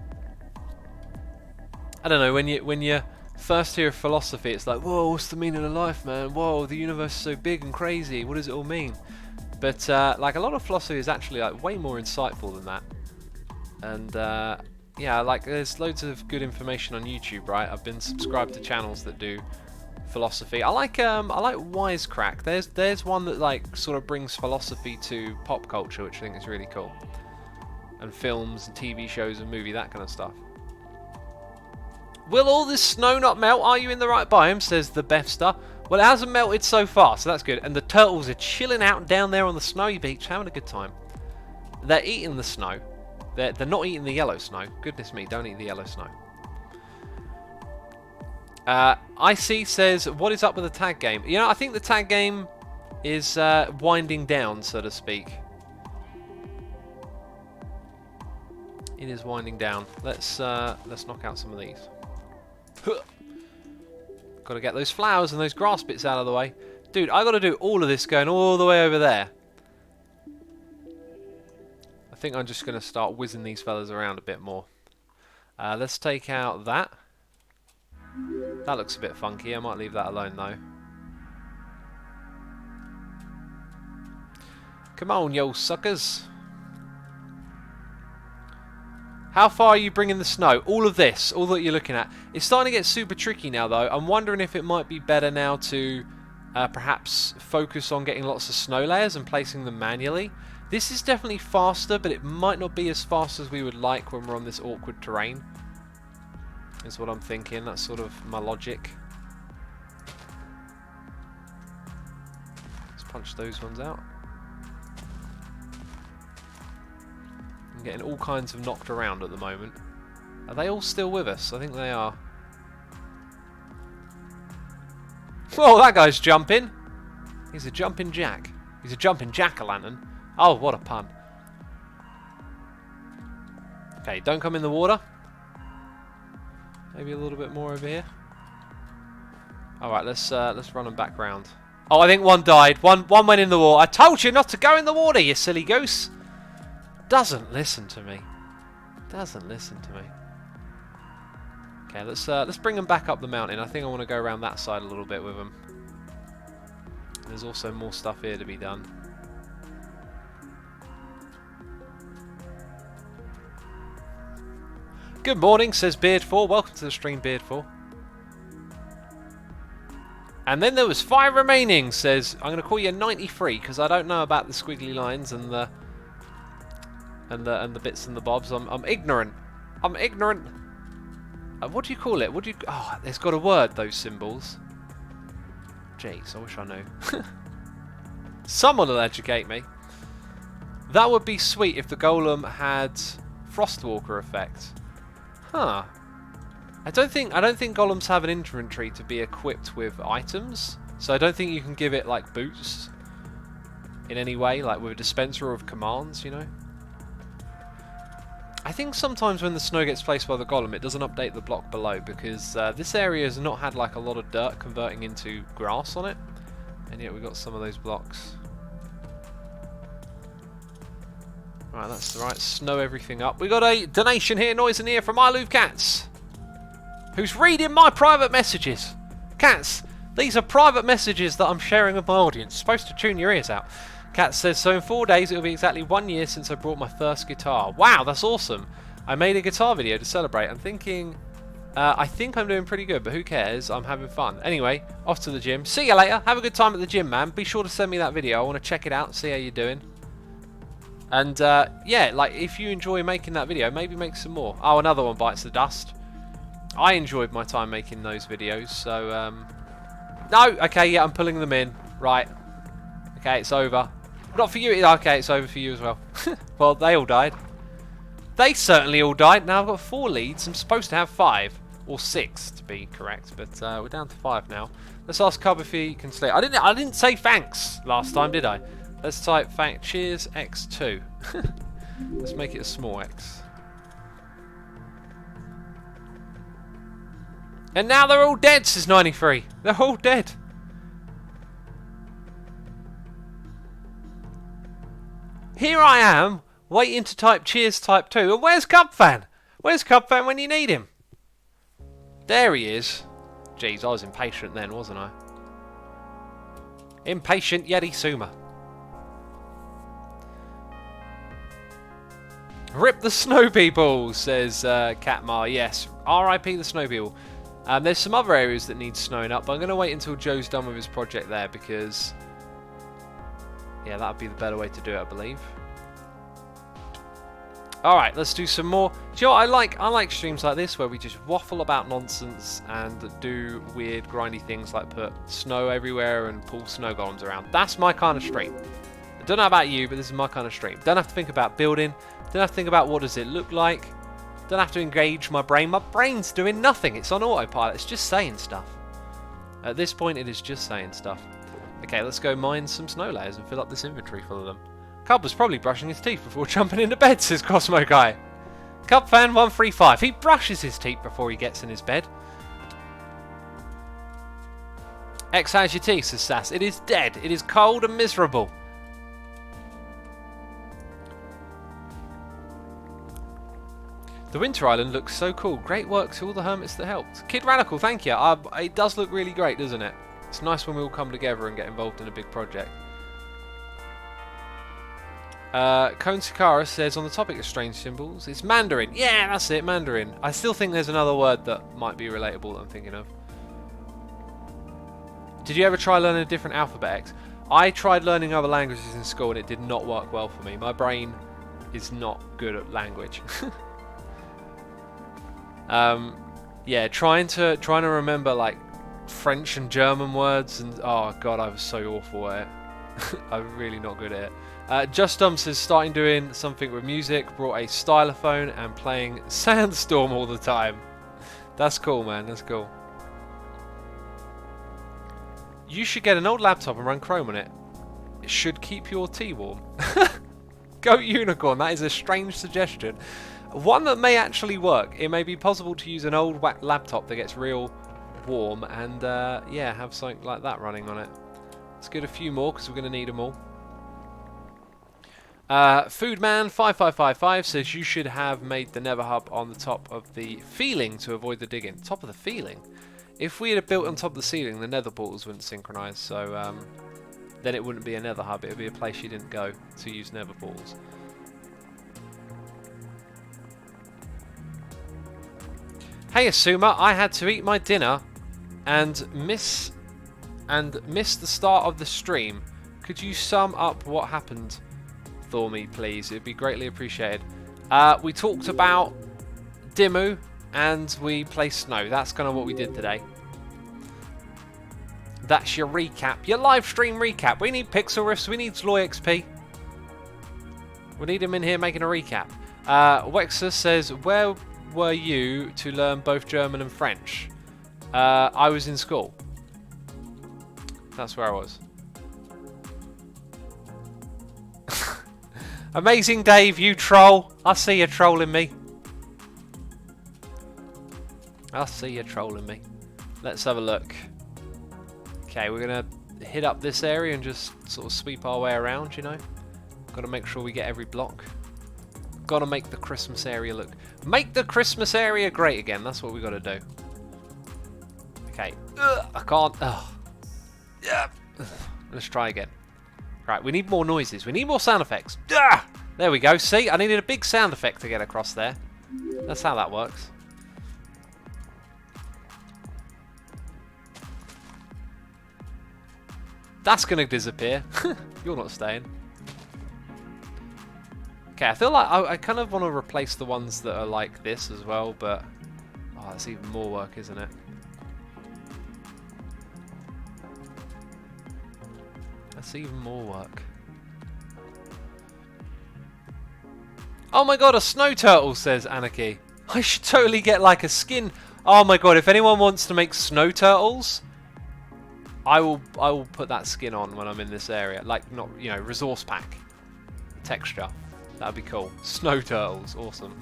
don't know, when you first hear of philosophy, it's like, whoa, what's the meaning of life, man? Whoa, the universe is so big and crazy. What does it all mean? But like a lot of philosophy is actually like way more insightful than that. And yeah, like there's loads of good information on YouTube, right? I've been subscribed to channels that do philosophy. I like Wisecrack. There's one that like sort of brings philosophy to pop culture, which I think is really cool. And films and TV shows and movie, that kind of stuff. Will all this snow not melt? Are you in the right biome? Says the Bethster. Well, it hasn't melted so far, so that's good. And the turtles are chilling out down there on the snowy beach, having a good time. They're eating the snow. They're not eating the yellow snow. Goodness me, don't eat the yellow snow. IC says, "What is up with the tag game?" You know, I think the tag game is winding down, so to speak. It is winding down. Let's knock out some of these. Got to get those flowers and those grass bits out of the way. Dude, I got to do all of this going all the way over there. I think I'm just going to start whizzing these fellas around a bit more. Let's take out that. That looks a bit funky. I might leave that alone though. Come on, yo suckers. How far are you bringing the snow? All of this, all that you're looking at. It's starting to get super tricky now though. I'm wondering if it might be better now to perhaps focus on getting lots of snow layers and placing them manually. This is definitely faster, but it might not be as fast as we would like when we're on this awkward terrain. Is what I'm thinking. That's sort of my logic. Let's punch those ones out. I'm getting all kinds of knocked around at the moment. Are they all still with us? I think they are. Whoa, that guy's jumping. He's a jumping jack. He's a jumping jack-o'-lantern. Oh, what a pun. Okay, don't come in the water. Maybe a little bit more over here. Alright, let's run them back round. Oh, I think one died. One went in the water. I told you not to go in the water, you silly goose. Doesn't listen to me. Doesn't listen to me. Okay, let's bring them back up the mountain. I think I want to go around that side a little bit with them. There's also more stuff here to be done. Good morning, says Beard4. Welcome to the stream, Beard4. And then there was 5 remaining, says, I'm going to call you 93 because I don't know about the squiggly lines and the bits and the bobs. I'm ignorant. I'm ignorant. What do you call it? What do you? Oh, it's got a word. Those symbols. Jeez, I wish I knew. Someone will educate me. That would be sweet if the golem had Frostwalker effect. Huh. I don't think golems have an inventory to be equipped with items, so I don't think you can give it like boots in any way, like with a dispenser of commands, you know. I think sometimes when the snow gets placed by the golem, it doesn't update the block below because this area has not had like a lot of dirt converting into grass on it, and yet we've got some of those blocks. Right, that's right. Snow everything up. We got a donation here, noise in here from iLoveCats, who's reading my private messages. Cats, these are private messages that I'm sharing with my audience. Supposed to tune your ears out. Cat says, so in 4 days it'll be exactly 1 year since I brought my first guitar. Wow, that's awesome. I made a guitar video to celebrate. I'm thinking, I think I'm doing pretty good, but who cares? I'm having fun. Anyway, off to the gym. See you later. Have a good time at the gym, man. Be sure to send me that video. I want to check it out, see how you're doing. And yeah, like if you enjoy making that video, maybe make some more. Oh, another one bites the dust. I enjoyed my time making those videos, so no, okay, yeah, I'm pulling them in. Right. Okay, it's over. Not for you. Okay, it's over for you as well. Well, they all died. They certainly all died. Now I've got 4 leads. I'm supposed to have 5 or 6 to be correct, but we're down to 5 now. Let's ask Cub if he can sleep. I didn't say thanks last time, did I? Let's type thank. Cheers X2. Let's make it a small X. And now they're all dead, says 93. They're all dead. Here I am, waiting to type cheers type 2. And where's Cubfan? Where's Cubfan when you need him? There he is. Jeez, I was impatient then, wasn't I? Impatient Yeti Suma. Rip the snow people, says Catmar. Yes, R.I.P. the snow people. There's some other areas that need snowing up, but I'm going to wait until Joe's done with his project there because, yeah, that would be the better way to do it, I believe. Alright, let's do some more. Do you know what I like streams like this where we just waffle about nonsense and do weird grindy things like put snow everywhere and pull snow golems around. That's my kind of stream. I don't know about you, but this is my kind of stream. Don't have to think about building. Don't have to think about what does it look like. Don't have to engage my brain. My brain's doing nothing. It's on autopilot. It's just saying stuff. At this point, it is just saying stuff. Okay, let's go mine some snow layers and fill up this inventory full of them. Cub was probably brushing his teeth before jumping into bed, says Cosmo Guy. Cubfan135. He brushes his teeth before he gets in his bed. X, how's your teeth, says Sass. It is dead. It is cold and miserable. The Winter Island looks so cool. Great work to all the hermits that helped. Kid Radical, thank you. It does look really great, doesn't it? It's nice when we all come together and get involved in a big project. Cone Sakara says, on the topic of strange symbols, it's Mandarin. Yeah, that's it, Mandarin. I still think there's another word that might be relatable that I'm thinking of. Did you ever try learning a different alphabet, X? I tried learning other languages in school and it did not work well for me. My brain is not good at language. Yeah, trying to remember like French and German words, and oh god, I was so awful at it. I'm really not good at it. Just says starting doing something with music, brought a stylophone and playing Sandstorm all the time. That's cool, man. That's cool. You should get an old laptop and run Chrome on it. It should keep your tea warm. Go Unicorn. That is a strange suggestion. One that may actually work. It may be possible to use an old laptop that gets real warm and yeah, have something like that running on it. Let's get a few more because we're going to need them all. Foodman5555 says you should have made the Nether hub on the top of the ceiling to avoid the digging. Top of the ceiling? If we had built on top of the ceiling, the Nether portals wouldn't synchronise, so then it wouldn't be a Nether hub. It would be a place you didn't go to use Nether portals. Hey Asuma, I had to eat my dinner and miss the start of the stream. Could you sum up what happened for me, please? It'd be greatly appreciated. We talked about Dimmu and we played Snow. That's kind of what we did today. That's your recap. Your live stream recap. We need Pixel Riffs. We need Sloy XP. We need him in here making a recap. Wexer says, where were you to learn both German and French? I was in school. That's where I was. Amazing Dave, you troll. I see you trolling me. I see you trolling me. Let's have a look. Okay, we're going to hit up this area and just sort of sweep our way around, you know. Got to make sure we get every block. Got to make the Christmas area look... Make the Christmas area great again. That's what we got to do. Okay. I can't... Yeah. Let's try again. Right, we need more noises. We need more sound effects. There we go. See, I needed a big sound effect to get across there. That's how that works. That's going to disappear. You're not staying. Okay, I feel like I kind of want to replace the ones that are like this as well, but... Oh, that's even more work, isn't it? That's even more work. Oh my god, a snow turtle, says Anarchy. I should totally get like a skin. Oh my god, if anyone wants to make snow turtles... I will put that skin on when I'm in this area. Like, not, you know, resource pack. Texture. That'd be cool. Snow turtles. Awesome.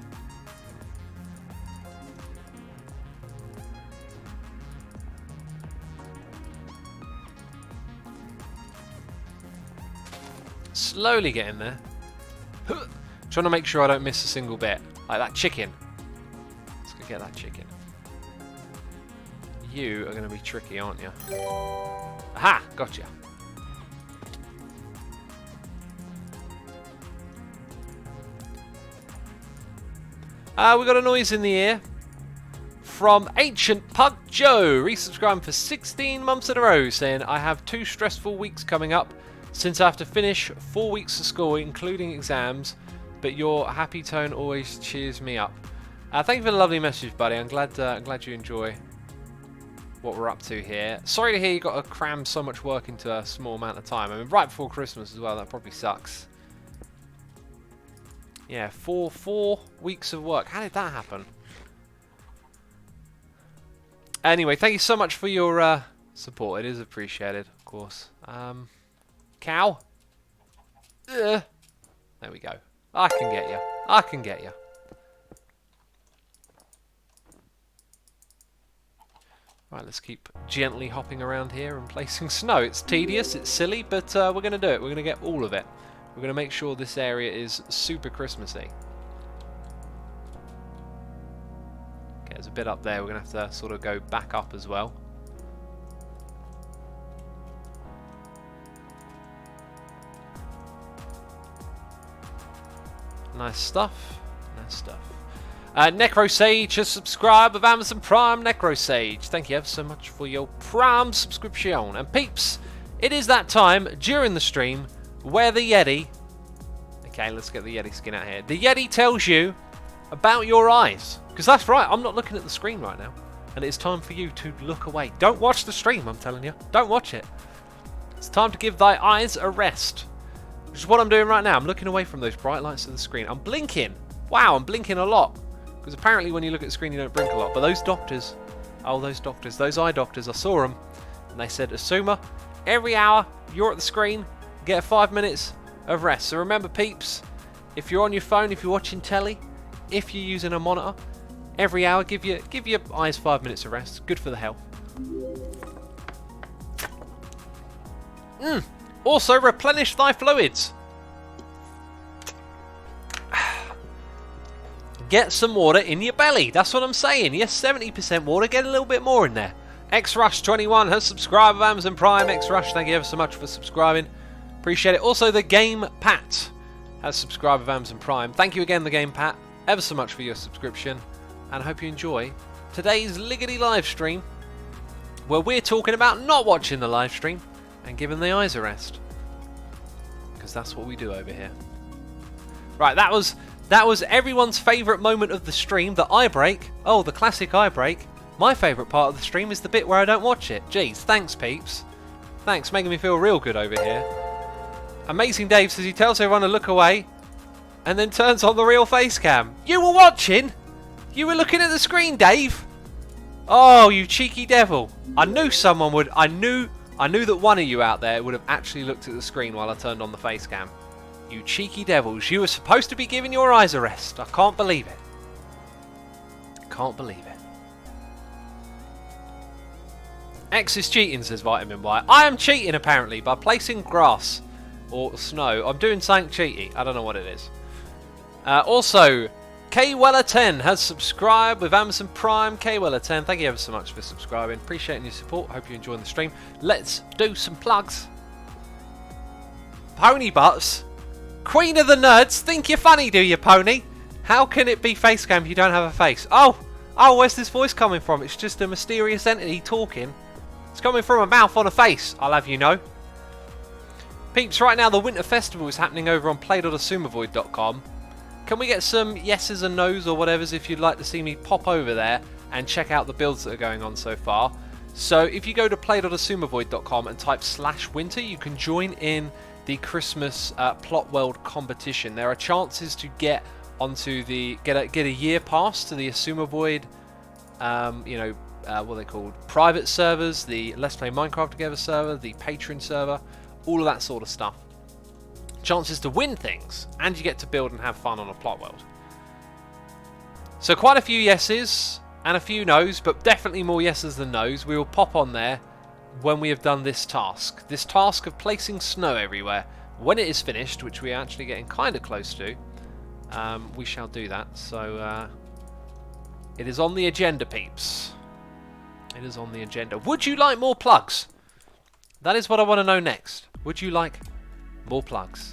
Slowly getting there. Trying to make sure I don't miss a single bit. Like that chicken. Let's go get that chicken. You are going to be tricky, aren't you? Aha! Gotcha. We got a noise in the ear from Ancient Pug Joe, resubscribing for 16 months in a row, saying, I have 2 stressful weeks coming up since I have to finish 4 weeks of school, including exams, but your happy tone always cheers me up. Thank you for the lovely message, buddy. I'm glad you enjoy what we're up to here. Sorry to hear you got to cram so much work into a small amount of time. I mean, right before Christmas as well. That probably sucks. Yeah, four weeks of work. How did that happen? Anyway, thank you so much for your support. It is appreciated, of course. Cow. There we go. I can get you. I can get you. Right, let's keep gently hopping around here and placing snow. It's tedious, it's silly, but we're going to do it. We're going to get all of it. We're going to make sure this area is super Christmassy. Okay, there's a bit up there. We're going to have to sort of go back up as well. Nice stuff. Nice stuff. Necrosage has subscribed with Amazon Prime. Necrosage, thank you ever so much for your Prime subscription. And peeps, it is that time during the stream where the Yeti... Okay, let's get the Yeti skin out here. The Yeti tells you about your eyes. Because that's right, I'm not looking at the screen right now. And it's time for you to look away. Don't watch the stream, I'm telling you. Don't watch it. It's time to give thy eyes a rest. Which is what I'm doing right now. I'm looking away from those bright lights of the screen. I'm blinking. Wow, I'm blinking a lot. Because apparently when you look at the screen you don't blink a lot. But those doctors, oh those doctors, those eye doctors, I saw them. And they said, Asuma, every hour you're at the screen, get 5 minutes of rest. So remember peeps, if you're on your phone, if you're watching telly, if you're using a monitor, every hour give your eyes 5 minutes of rest. Good for the health. Also replenish thy fluids. Get some water in your belly. That's what I'm saying. Yes, 70% water. Get a little bit more in there. XRush21 has subscribed with Amazon Prime. XRush, thank you ever so much for subscribing. Appreciate it. Also, the Game Pat has subscribed with Amazon Prime. Thank you again, the Game Pat, ever so much for your subscription. And I hope you enjoy today's Liggity live stream, where we're talking about not watching the live stream and giving the eyes a rest, because that's what we do over here. Right, that was everyone's favourite moment of the stream, the eye break. Oh, the classic eye break. My favourite part of the stream is the bit where I don't watch it. Jeez, thanks peeps. Thanks, making me feel real good over here. Amazing Dave says he tells everyone to look away and then turns on the real face cam. You were watching? You were looking at the screen, Dave? Oh, you cheeky devil. I knew someone would. I knew that one of you out there would have actually looked at the screen while I turned on the face cam. You cheeky devils. You were supposed to be giving your eyes a rest. I can't believe it. Can't believe it. X is cheating, says Vitamin Y. I am cheating, apparently, by placing grass or snow. I'm doing something cheaty. I don't know what it is. Also, KWeller10 has subscribed with Amazon Prime. KWeller10, thank you ever so much for subscribing. Appreciating your support. Hope you're enjoying the stream. Let's do some plugs. Pony Butts. Queen of the Nerds. Think you're funny, do you, Pony? How can it be facecam if you don't have a face? Oh, where's this voice coming from? It's just a mysterious entity talking. It's coming from a mouth on a face, I'll have you know. Peeps, right now the Winter Festival is happening over on play.asumervoid.com. Can we get some yeses and nos or whatevers if you'd like to see me pop over there and check out the builds that are going on so far? So if you go to play.asumervoid.com and type /winter, you can join in the Christmas Plot World competition. There are chances to get onto the get a year pass to the Asumervoid, what are they called? Private servers, the Let's Play Minecraft Together server, the Patreon server, all of that sort of stuff. Chances to win things, and you get to build and have fun on a plot world. So quite a few yeses and a few nos, but definitely more yeses than nos. We will pop on there when we have done this task. This task of placing snow everywhere. When it is finished, which we are actually getting kind of close to, we shall do that. So it is on the agenda, peeps. It is on the agenda. Would you like more plugs? That is what I want to know next. Would you like more plugs?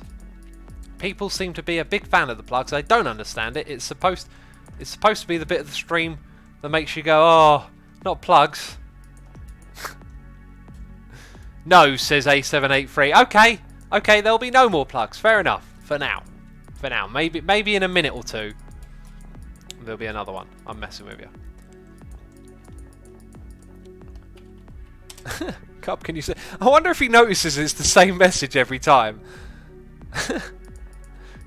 People seem to be a big fan of the plugs. I don't understand it. It's supposed to be the bit of the stream that makes you go, oh, not plugs. No, says A783. Okay, there'll be no more plugs. Fair enough. For now. Maybe in a minute or two there'll be another one. I'm messing with you. Cup, can you say? I wonder if he notices it's the same message every time.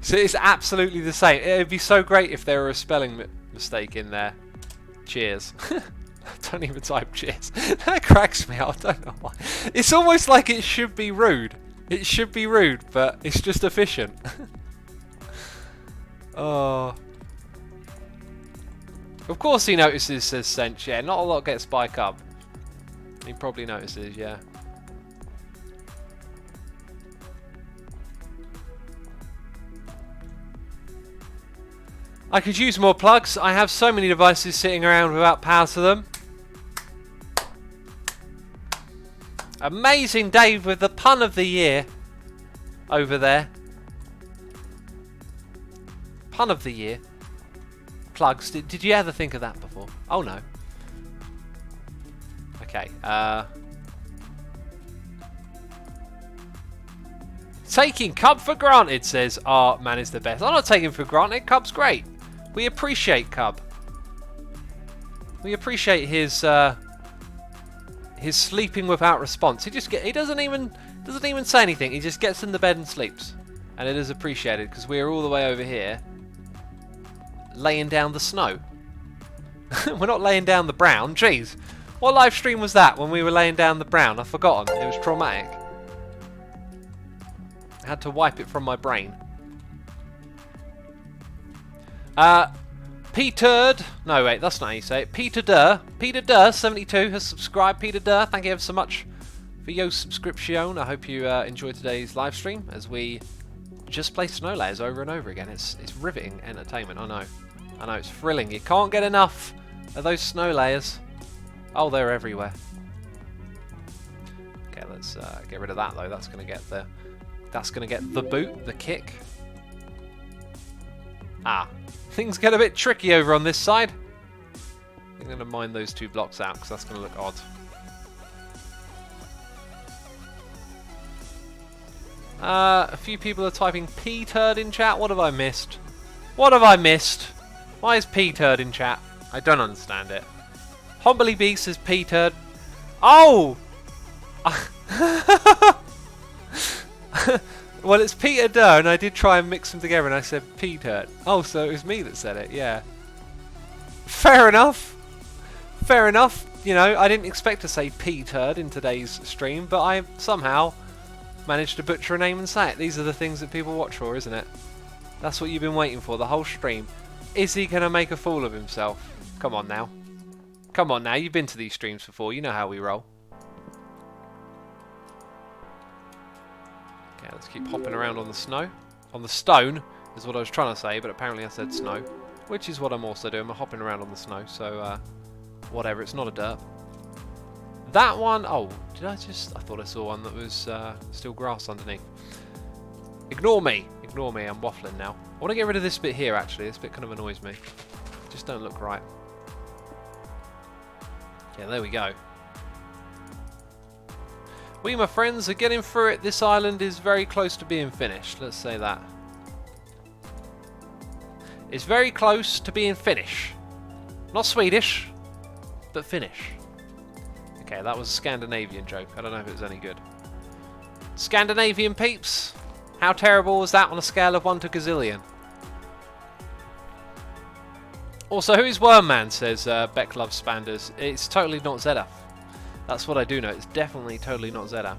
So it's absolutely the same. It'd be so great if there were a spelling mistake in there. Cheers. Don't even type cheers. That cracks me up. I don't know why. It's almost like it should be rude. It should be rude, but it's just efficient. Oh. Of course he notices, says Sench. Yeah, not a lot gets by Cub. He probably notices, yeah. I could use more plugs. I have so many devices sitting around without power to them. Amazing Dave with the pun of the year over there. Pun of the year. Plugs. Did you ever think of that before? Oh no. Okay. Taking Cub for granted, says our man is the best. I'm not taking him for granted. Cub's great. We appreciate Cub. We appreciate his sleeping without response. He doesn't even say anything. He just gets in the bed and sleeps, and it is appreciated because we are all the way over here laying down the snow. We're not laying down the brown. Jeez, what live stream was that when we were laying down the brown? I've forgotten. It was traumatic. I had to wipe it from my brain. Peter, no wait, that's not how you say it. Peter Durr 72 has subscribed. Peter Durr, thank you ever so much for your subscription. I hope you enjoyed today's live stream as we just play snow layers over and over again. It's riveting entertainment. I know it's thrilling. You can't get enough of those snow layers. Oh, they're everywhere. Okay, let's get rid of that though. That's gonna get the boot, the kick. Ah, things get a bit tricky over on this side. I think going to mine those 2 blocks out because that's going to look odd. A few people are typing P-turd in chat. What have I missed? What have I missed? Why is P-turd in chat? I don't understand it. Humbly Beast says P-turd. Oh! Well, it's Peter Durr, and I did try and mix them together, and I said P-turd. Oh, so it was me that said it, yeah. Fair enough. Fair enough. You know, I didn't expect to say P-turd in today's stream, but I somehow managed to butcher a name and say it. These are the things that people watch for, isn't it? That's what you've been waiting for the whole stream. Is he going to make a fool of himself? Come on now. Come on now, you've been to these streams before, you know how we roll. Okay, let's keep hopping around on the snow. On the stone is what I was trying to say, but apparently I said snow. Which is what I'm also doing, I'm hopping around on the snow, so whatever, it's not a derp. That one, oh, I thought I saw one that was still grass underneath. Ignore me, I'm waffling now. I want to get rid of this bit here actually, this bit kind of annoys me. Just don't look right. Yeah, there we go. We, my friends, are getting through it. This island is very close to being finished, let's say that. It's very close to being Finnish. Not Swedish, but Finnish. Okay, that was a Scandinavian joke. I don't know if it was any good. Scandinavian peeps, how terrible was that on a scale of 1 to gazillion? Also, who is Wormman, says Beck loves Spanders. It's totally not Zedaf. That's what I do know. It's definitely totally not Zedaf.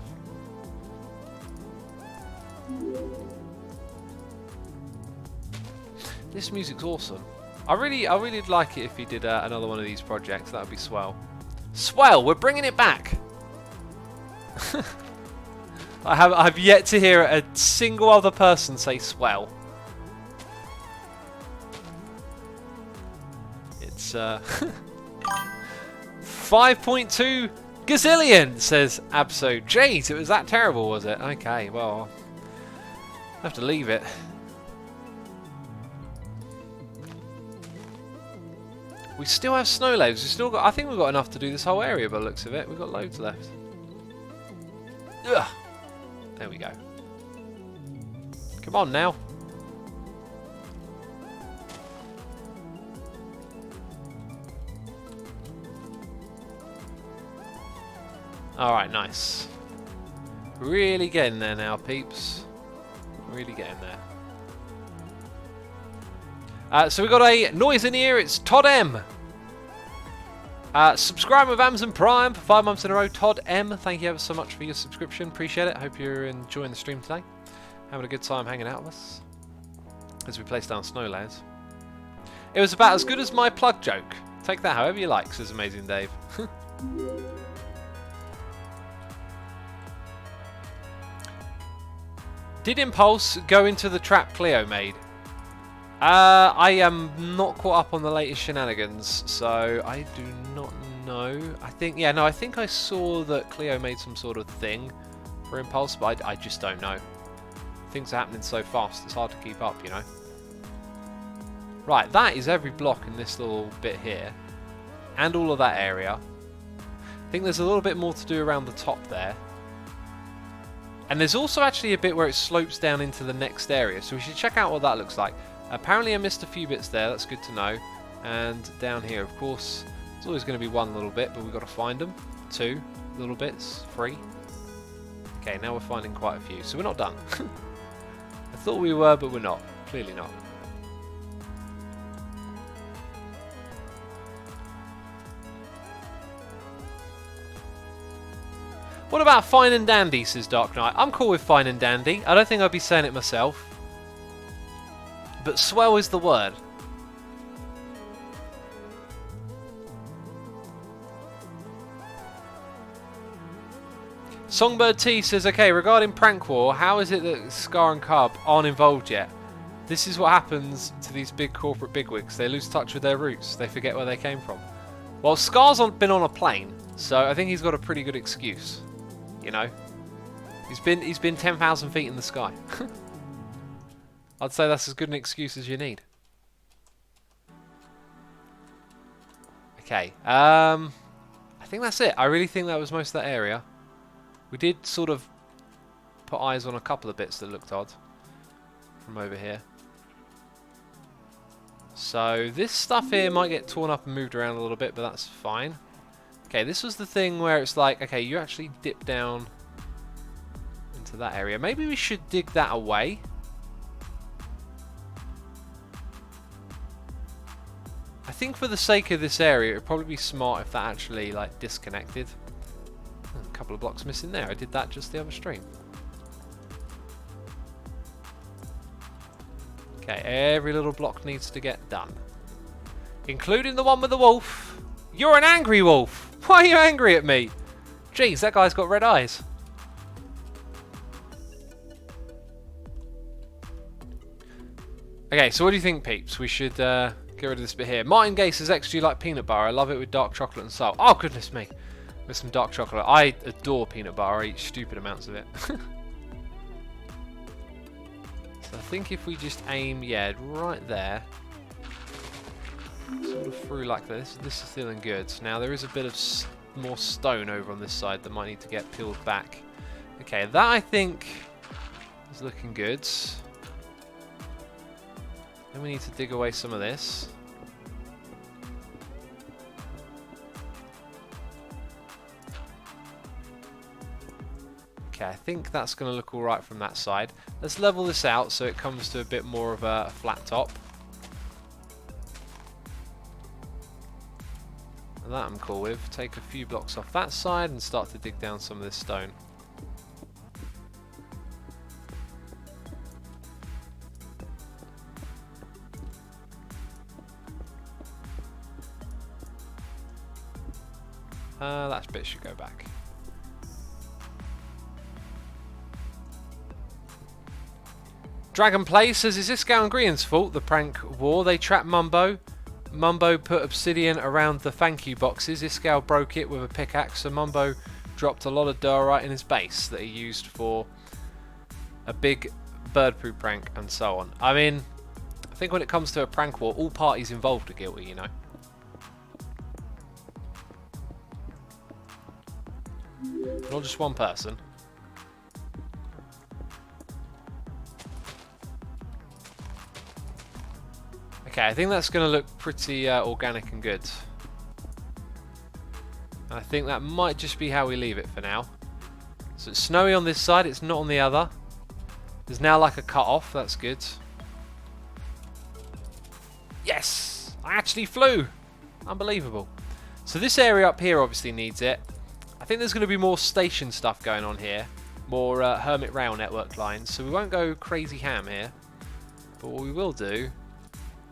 This music's awesome. I really like it if he did another one of these projects. That would be swell. Swell, we're bringing it back. I've yet to hear a single other person say swell. It's 5.2 gazillion, says Abso. Jeez, it was that terrible, was it? Okay, well, I have to leave it. We still have snow layers. I think we've got enough to do this whole area by the looks of it. We've got loads left. Ugh. There we go. Come on now. Alright, nice. Really getting there now, peeps. Really getting there. So we got a noise in here. It's Todd M. Subscribe with Amazon Prime for 5 months in a row. Todd M, thank you ever so much for your subscription. Appreciate it. Hope you're enjoying the stream today. Having a good time hanging out with us as we place down snow layers. It was about as good as my plug joke. Take that however you like, says Amazing Dave. Did Impulse go into the trap Cleo made? I am not caught up on the latest shenanigans, so I do not know. I think I saw that Cleo made some sort of thing for Impulse, but I just don't know. Things are happening so fast, it's hard to keep up, you know. Right, that is every block in this little bit here, and all of that area. I think there's a little bit more to do around the top there. And there's also actually a bit where it slopes down into the next area, so we should check out what that looks like. Apparently I missed a few bits there, that's good to know. And down here, of course, there's always going to be one little bit, but we've got to find them. 2 little bits, 3. Okay, now we're finding quite a few, so we're not done. I thought we were, but we're not. Clearly not. What about fine and dandy, says Dark Knight. I'm cool with fine and dandy. I don't think I'd be saying it myself. But swell is the word. Songbird T says, okay, regarding Prank War, how is it that Scar and Cub aren't involved yet? This is what happens to these big corporate bigwigs. They lose touch with their roots. They forget where they came from. Well, Scar's been on a plane, so I think he's got a pretty good excuse. You know? He's been 10,000 feet in the sky. I'd say that's as good an excuse as you need. Okay, I think that's it. I really think that was most of that area. We did sort of put eyes on a couple of bits that looked odd from over here. So this stuff here might get torn up and moved around a little bit, but that's fine. Okay, this was the thing where it's like, okay, you actually dip down into that area. Maybe we should dig that away. I think for the sake of this area, it would probably be smart if that actually like disconnected. A couple of blocks missing there. I did that just the other stream. Okay, every little block needs to get done. Including the one with the wolf. You're an angry wolf. Why are you angry at me? Jeez, that guy's got red eyes. Okay, so what do you think, peeps? We should get rid of this bit here. Martin Gay says, "X, do you like peanut butter? I love it with dark chocolate and salt." Oh, goodness me. With some dark chocolate. I adore peanut butter. I eat stupid amounts of it. So I think if we just aim, yeah, right there. Sort of through like this. This is feeling good. Now there is a bit of more stone over on this side that might need to get peeled back. Okay, that I think is looking good. Then we need to dig away some of this. Okay, I think that's going to look alright from that side. Let's level this out so it comes to a bit more of a flat top. And that I'm cool with. Take a few blocks off that side and start to dig down some of this stone. That bit should go back. Dragon Play says, "Is this Gown Green's fault, the prank war? They trapped Mumbo. Mumbo put obsidian around the thank you boxes. Iskall broke it with a pickaxe, so Mumbo dropped a lot of diorite in his base that he used for a big bird poo prank and so on." I mean, I think when it comes to a prank war, all parties involved are guilty, you know. Not just one person. Okay, I think that's going to look pretty organic and good. And I think that might just be how we leave it for now. So it's snowy on this side, it's not on the other. There's now like a cut off, that's good. Yes! I actually flew! Unbelievable. So this area up here obviously needs it. I think there's going to be more station stuff going on here. More Hermit Rail network lines. So we won't go crazy ham here. But what we will do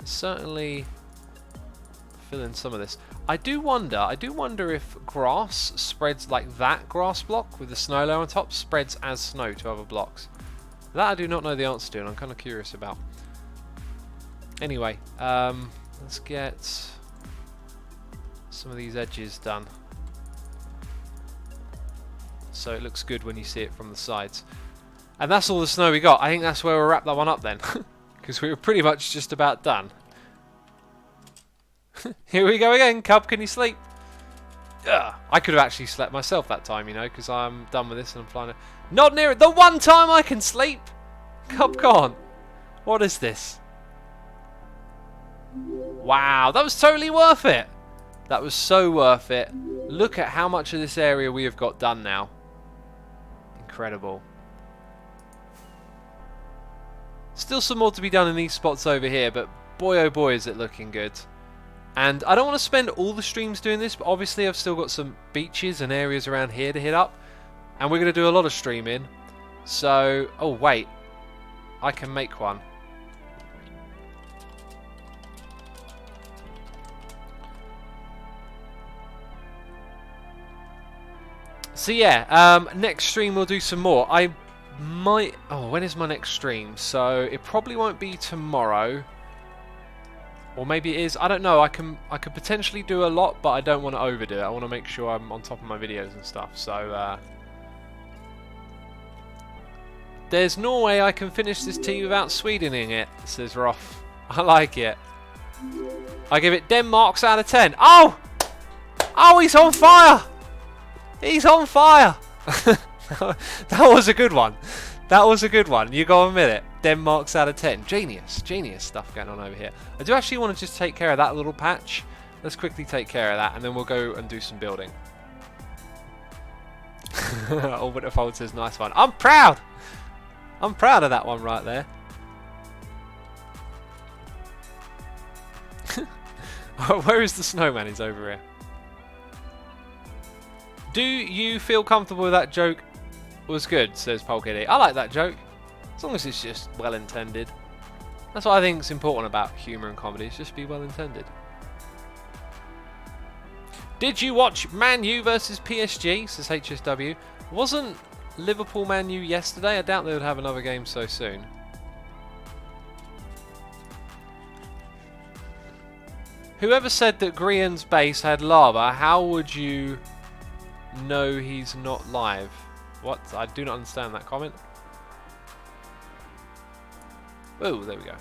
is certainly fill in some of this. I do wonder if grass spreads like that grass block with the snow layer on top spreads as snow to other blocks. That I do not know the answer to and I'm kind of curious about. Anyway, let's get some of these edges done. So it looks good when you see it from the sides. And that's all the snow we got. I think that's where we'll wrap that one up then. Because we were pretty much just about done. Here we go again. Cub, can you sleep? Ugh. I could have actually slept myself that time, you know, because I'm done with this and I'm flying. Not near it. The one time I can sleep. Cub can't. What is this? Wow, that was totally worth it. That was so worth it. Look at how much of this area we have got done now. Incredible. Still some more to be done in these spots over here, but boy oh boy is it looking good. And I don't want to spend all the streams doing this, but obviously I've still got some beaches and areas around here to hit up. And we're going to do a lot of streaming. So, oh wait, I can make one. So yeah, next stream we'll do some more. I might... Oh, when is my next stream? So it probably won't be tomorrow. Or maybe it is. I don't know. I could potentially do a lot, but I don't want to overdo it. I want to make sure I'm on top of my videos and stuff. So there's no way I can finish this tea without Swedening it, says Roth. I like it. I give it Denmarks out of 10. Oh! Oh, he's on fire! He's on fire! That was a good one. That was a good one. You got to admit it. Denmark's out of 10. Genius. Genius stuff going on over here. I do actually want to just take care of that little patch. Let's quickly take care of that, and then we'll go and do some building. All Winter Fold says, nice one. I'm proud! I'm proud of that one right there. Where is the snowman? He's over here. Do you feel comfortable with that joke? Was good, says Polkiddy. I like that joke. As long as it's just well intended. That's what I think is important about humour and comedy. It's just be well intended. Did you watch Man U versus PSG? Says HSW. Wasn't Liverpool Man U yesterday? I doubt they would have another game so soon. Whoever said that Grian's base had lava, how would you know he's not live? What? I do not understand that comment. Oh, there we go.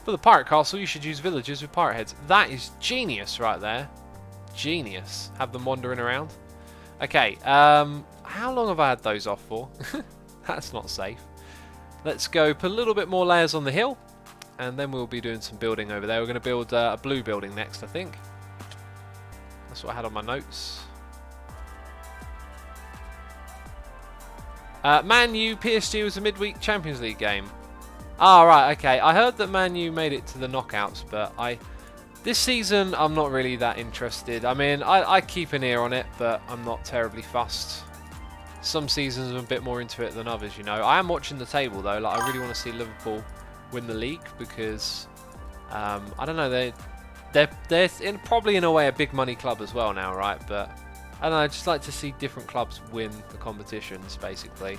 For the pirate castle, you should use villagers with pirate heads. That is genius right there. Genius. Have them wandering around. Okay, how long have I had those off for? That's not safe. Let's go put a little bit more layers on the hill, and then we'll be doing some building over there. We're going to build a blue building next, I think. That's what I had on my notes. Man U PSG was a midweek Champions League game. Ah, right, okay. I heard that Man U made it to the knockouts, but this season I'm not really that interested. I mean, I keep an ear on it, but I'm not terribly fussed. Some seasons I'm a bit more into it than others, you know. I am watching the table though. Like, I really want to see Liverpool win the league because I don't know, they're probably in a way a big money club as well now, right? But I don't know, I just like to see different clubs win the competitions, basically.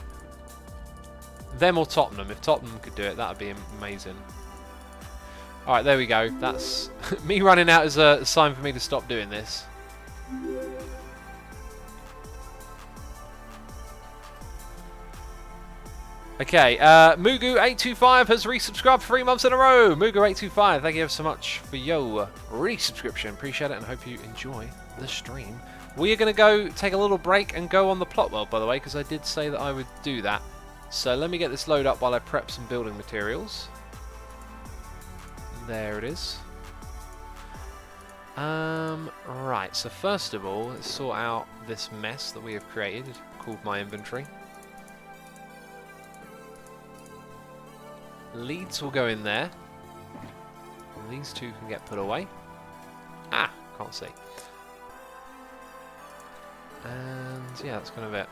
Them or Tottenham. If Tottenham could do it, that would be amazing. Alright, there we go. That's me running out is a sign for me to stop doing this. Okay, Mugu825 has resubscribed 3 months in a row. Mugu825, thank you ever so much for your resubscription. Appreciate it and hope you enjoy the stream. We are going to go take a little break and go on the plot world, by the way, because I did say that I would do that. So let me get this load up while I prep some building materials. There it is. Right, so first of all, let's sort out this mess that we have created, called my inventory. Leads will go in there. And these two can get put away. Ah, can't see. And yeah, that's kind of it.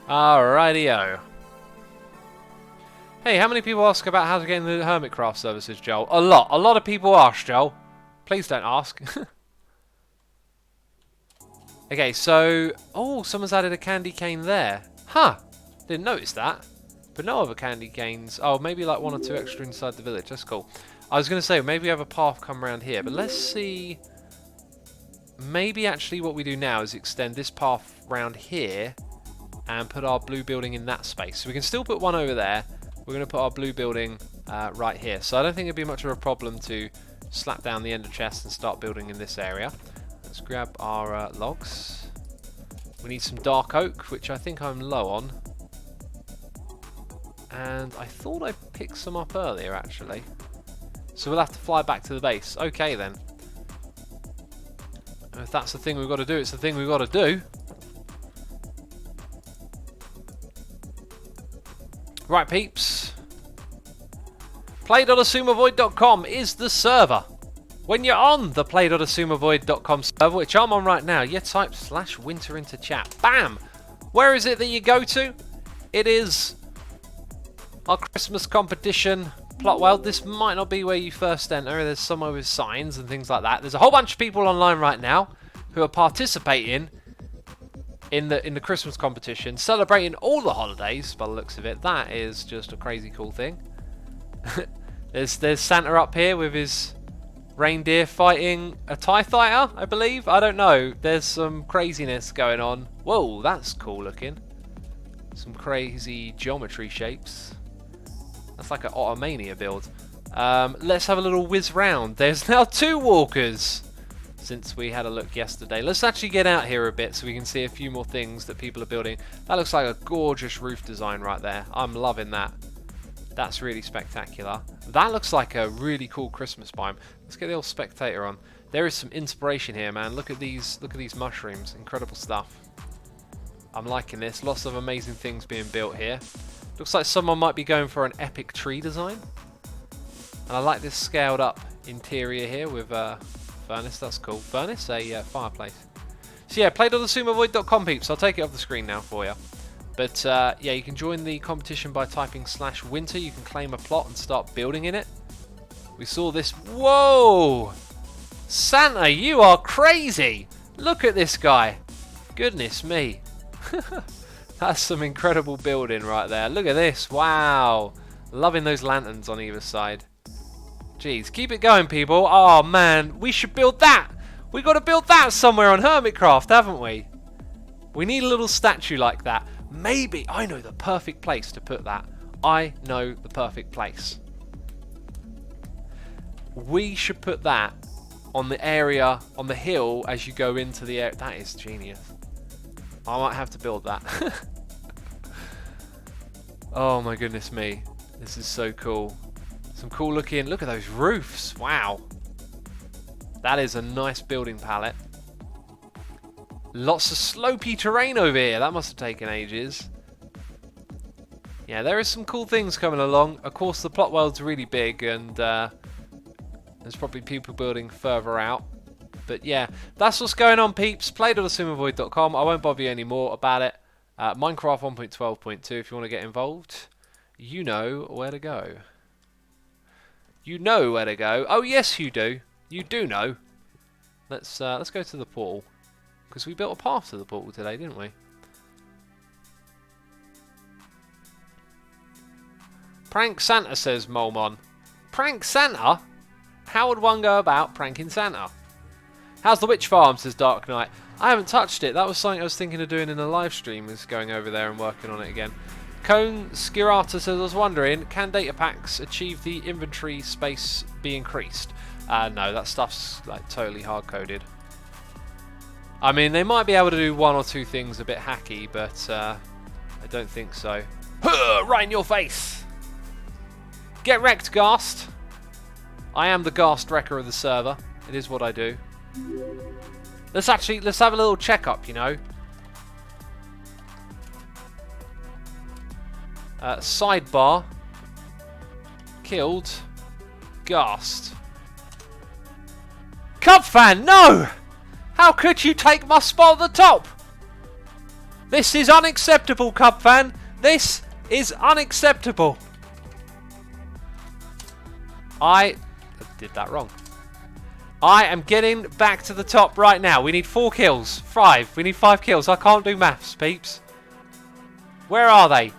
Alrighty-o. Hey, how many people ask about how to get in the Hermitcraft services, Joel? A lot. A lot of people ask, Joel. Please don't ask. Okay, so... Oh, someone's added a candy cane there. Huh. Didn't notice that. But no other candy canes. Oh, maybe like 1 or 2 extra inside the village. That's cool. I was going to say, maybe we have a path come around here. But let's see... Maybe actually what we do now is extend this path round here and put our blue building in that space. So we can still put one over there. We're going to put our blue building right here. So I don't think it'd be much of a problem to slap down the ender chest and start building in this area. Let's grab our logs. We need some dark oak, which I think I'm low on. And I thought I picked some up earlier, actually. So we'll have to fly back to the base. Okay, then. And if that's the thing we've got to do, it's the thing we've got to do. Right, peeps. Play.asumavoid.com is the server. When you're on the play.asumavoid.com server, which I'm on right now, you type /winter into chat. Bam! Where is it that you go to? It is our Christmas competition plot world. This might not be where you first enter. There's somewhere with signs and things like that. There's a whole bunch of people online right now who are participating in the Christmas competition, celebrating all the holidays by the looks of it. That is just a crazy cool thing. There's Santa up here with his reindeer fighting a TIE fighter, I believe. I don't know. There's some craziness going on. Whoa, that's cool looking. Some crazy geometry shapes. That's like an Ottomania build. Let's have a little whiz round. There's now 2 walkers since we had a look yesterday. Let's actually get out here a bit so we can see a few more things that people are building. That looks like a gorgeous roof design right there. I'm loving that. That's really spectacular. That looks like a really cool Christmas biome. Let's get the old spectator on. There is some inspiration here, man. Look at these mushrooms. Incredible stuff. I'm liking this. Lots of amazing things being built here. Looks like someone might be going for an epic tree design. And I like this scaled up interior here with furnace. That's cool. Furnace? A fireplace. So yeah, play.thesumovoid.com, peeps. I'll take it off the screen now for you. But yeah, you can join the competition by typing /winter. You can claim a plot and start building in it. We saw this. Whoa! Santa, you are crazy! Look at this guy. Goodness me. That's some incredible building right there. Look at this. Wow. Loving those lanterns on either side. Jeez, keep it going, people. Oh, man. We should build that. We got to build that somewhere on Hermitcraft, haven't we? We need a little statue like that. Maybe I know the perfect place to put that. I know the perfect place. We should put that on the area, on the hill as you go into the area. That is genius. I might have to build that. Oh my goodness me. This is so cool. Some cool looking, look at those roofs. Wow. That is a nice building palette. Lots of slopey terrain over here. That must have taken ages. Yeah, there is some cool things coming along. Of course, the plot world's really big, and there's probably people building further out. But yeah, that's what's going on, peeps. Play.thesumovoid.com. I won't bother you any more about it. Minecraft 1.12.2, if you want to get involved, you know where to go. You know where to go. Oh, yes, you do. You do know. Let's go to the portal. Because we built a path to the portal today, didn't we? Prank Santa, says Molmon. Prank Santa? How would one go about pranking Santa? How's the witch farm, says Dark Knight. I haven't touched it. That was something I was thinking of doing in the live stream, is going over there and working on it again. Cone Skirata says, I was wondering, can data packs achieve the inventory space be increased? No, that stuff's like totally hard-coded. I mean, they might be able to do 1 or 2 things a bit hacky, but I don't think so. Right in your face! Get wrecked, Ghast! I am the Ghast wrecker of the server. It is what I do. Let's have a little check-up, you know. Sidebar. Killed. Ghast. Cubfan, no! How could you take my spot at the top? This is unacceptable, Cubfan. This is unacceptable. I did that wrong. I am getting back to the top right now. We need 4 kills. 5. We need 5 kills. I can't do maths, peeps. Where are they?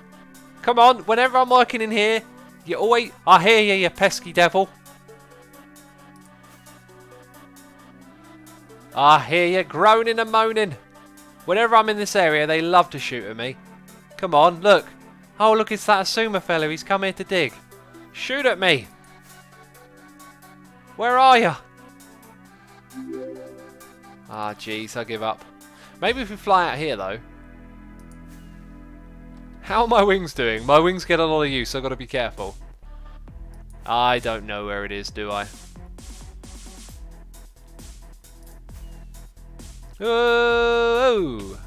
Come on. Whenever I'm working in here, you always... I hear you, you pesky devil. I hear you groaning and moaning. Whenever I'm in this area, they love to shoot at me. Come on, look. Oh, look, it's that Asuma fellow. He's come here to dig. Shoot at me. Where are you? Ah, jeez, I give up. Maybe if we fly out here, though. How are my wings doing? My wings get a lot of use, so I've got to be careful. I don't know where it is, do I? Oh!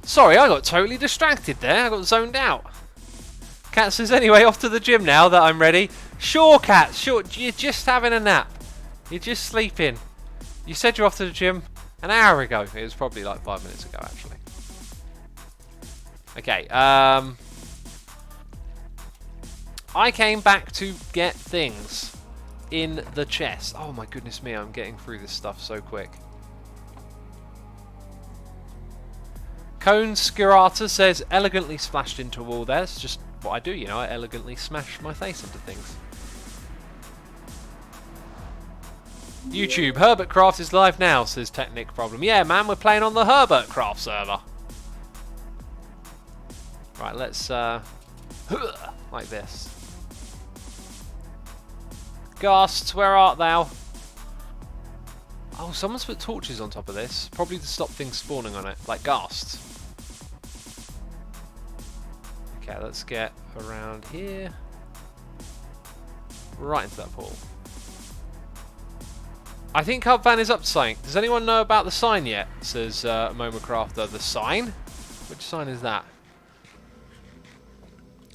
Sorry, I got totally distracted there. I got zoned out. Cat says, anyway, off to the gym now that I'm ready. Sure, Cat, sure. You're just having a nap. You're just sleeping. You said you're off to the gym an hour ago. It was probably like 5 minutes ago, actually. Okay, I came back to get things in the chest. Oh my goodness me, I'm getting through this stuff so quick. Cone Skirata says, elegantly splashed into a wall there. It's just what I do, you know. I elegantly smash my face into things. YouTube, Hermitcraft is live now, says Technic Problem. Yeah, man, we're playing on the Hermitcraft server. Right, let's like this. Ghasts, where art thou? Oh, someone's put torches on top of this, probably to stop things spawning on it, like ghasts. Okay, let's get around here. Right into that pool. I think Hubvan is up to something. Does anyone know about the sign yet? Says Momacrafter. The sign? Which sign is that?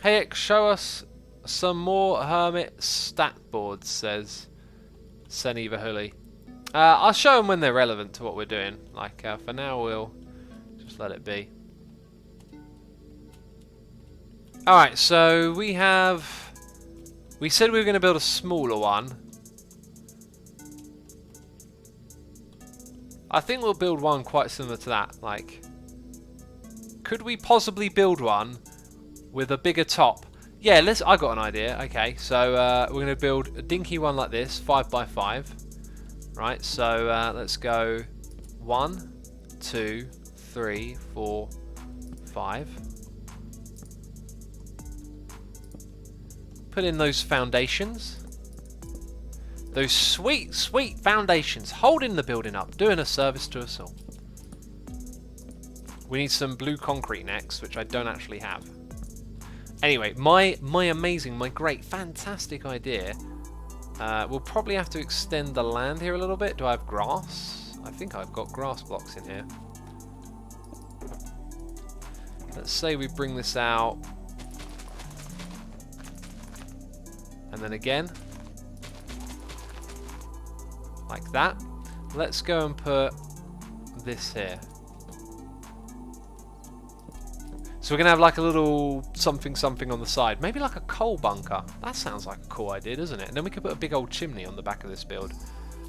Hey, show us some more hermit stat boards, says Seniva Huli. I'll show them when they're relevant to what we're doing. Like, for now, we'll just let it be. Alright, so we have... We said we were going to build a smaller one. I think we'll build one quite similar to that. Like, could we possibly build one with a bigger top? Yeah, I got an idea. Okay, so we're going to build a dinky one like this, 5x5. Right, so let's go 1, 2, 3, 4, 5. Put in those foundations. Those sweet, sweet foundations, holding the building up, doing a service to us all. We need some blue concrete next, which I don't actually have. Anyway, my amazing, my great, fantastic idea. We'll probably have to extend the land here a little bit. Do I have grass? I think I've got grass blocks in here. Let's say we bring this out. And then again. Like that. Let's go and put this here. So we're going to have like a little something something on the side. Maybe like a coal bunker. That sounds like a cool idea, doesn't it? And then we could put a big old chimney on the back of this build.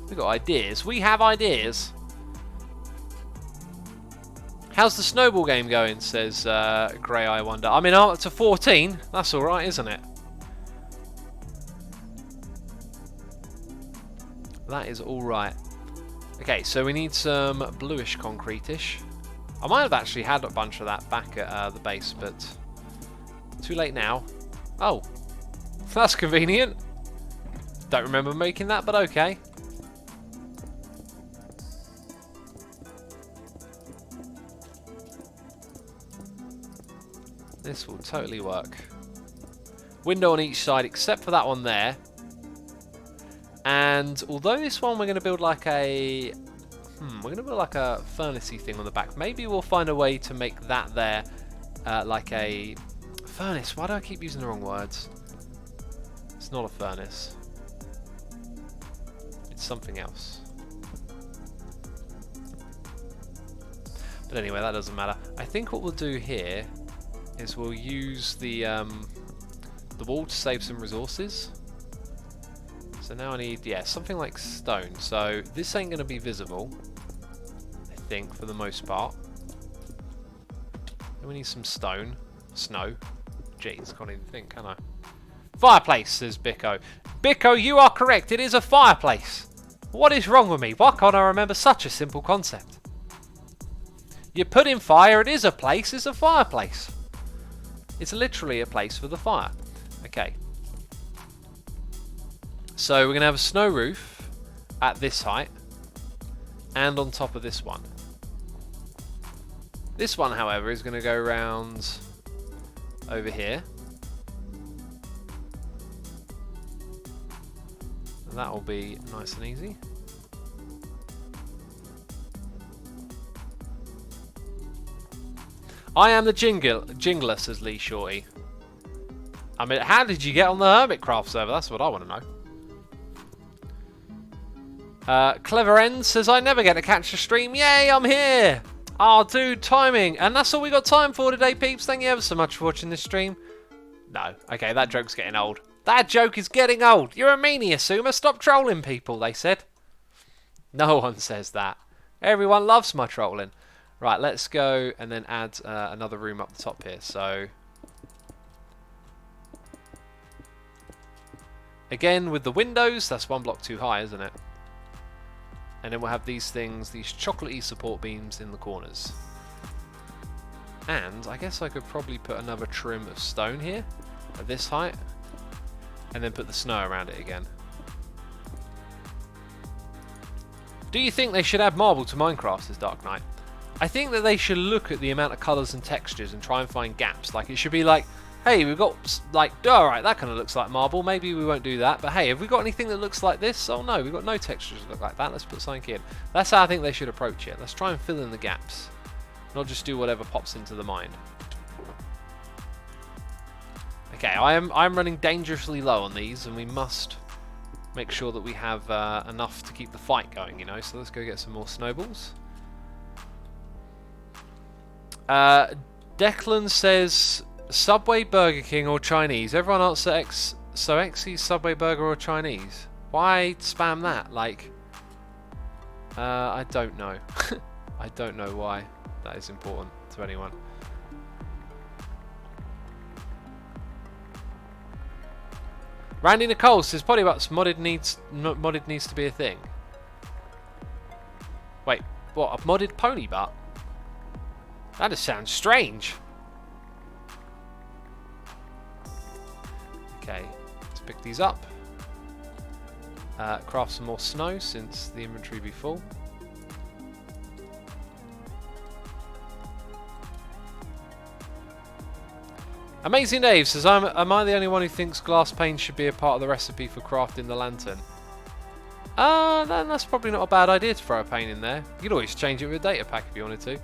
We've got ideas. We have ideas. How's the snowball game going, says Grey I Wonder. I mean, up to 14. That's alright, isn't it? That is alright. Okay, so we need some bluish concrete-ish. I might have actually had a bunch of that back at the base, but too late now. Oh, that's convenient. Don't remember making that, but okay. This will totally work. Window on each side, except for that one there. And although this one we're going to build like a... we're going to build like a furnace-y thing on the back. Maybe we'll find a way to make that there like a furnace. Why do I keep using the wrong words? It's not a furnace. It's something else. But anyway, that doesn't matter. I think what we'll do here is we'll use the wall to save some resources. So now I need, yeah, something like stone. So this ain't going to be visible, I think, for the most part. Then we need some stone. Snow. Jeez, can't even think, can I? Fireplace, says Bicco. Bicco, you are correct. It is a fireplace. What is wrong with me? Why can't I remember such a simple concept? You put in fire, it is a place, it's a fireplace. It's literally a place for the fire. Okay. So we're going to have a snow roof at this height and on top of this one. This one, however, is going to go around over here. And that will be nice and easy. I am the jingler, says Lee Shorty. I mean, how did you get on the Hermitcraft server? That's what I want to know. Clever End says, I never get to catch a stream. Yay, I'm here. Oh, dude, timing. And that's all we got time for today, peeps. Thank you ever so much for watching this stream. No. Okay, that joke's getting old. That joke is getting old. You're a meanie, Assumer. Stop trolling people, they said. No one says that. Everyone loves my trolling. Right, let's go and then add another room up the top here. So, again, with the windows, that's one block too high, isn't it? And then we'll have these things, these chocolatey support beams in the corners. And I guess I could probably put another trim of stone here at this height, and then put the snow around it again. Do you think they should add marble to Minecraft, says Dark Knight? I think that they should look at the amount of colours and textures and try and find gaps. Like, it should be like, hey, we've got, like, alright, that kind of looks like marble, maybe we won't do that, but hey, have we got anything that looks like this? Oh no, we've got no textures that look like that, let's put something in. That's how I think they should approach it. Let's try and fill in the gaps, not just do whatever pops into the mind. Okay, I'm running dangerously low on these, and we must make sure that we have enough to keep the fight going, you know, so let's go get some more snowballs. Declan says Subway, Burger King or Chinese. Everyone answer X. So Xy, Subway, Burger or Chinese. Why spam that? Like, I don't know. I don't know why that is important to anyone. Randy Nicole says Polybuts modded needs to be a thing. Wait, what? A modded pony butt? That just sounds strange. Okay, let's pick these up. Craft some more snow since the inventory be full. Amazing Dave says, am I the only one who thinks glass pane should be a part of the recipe for crafting the lantern? Then that's probably not a bad idea to throw a pane in there. You could always change it with a data pack if you wanted to.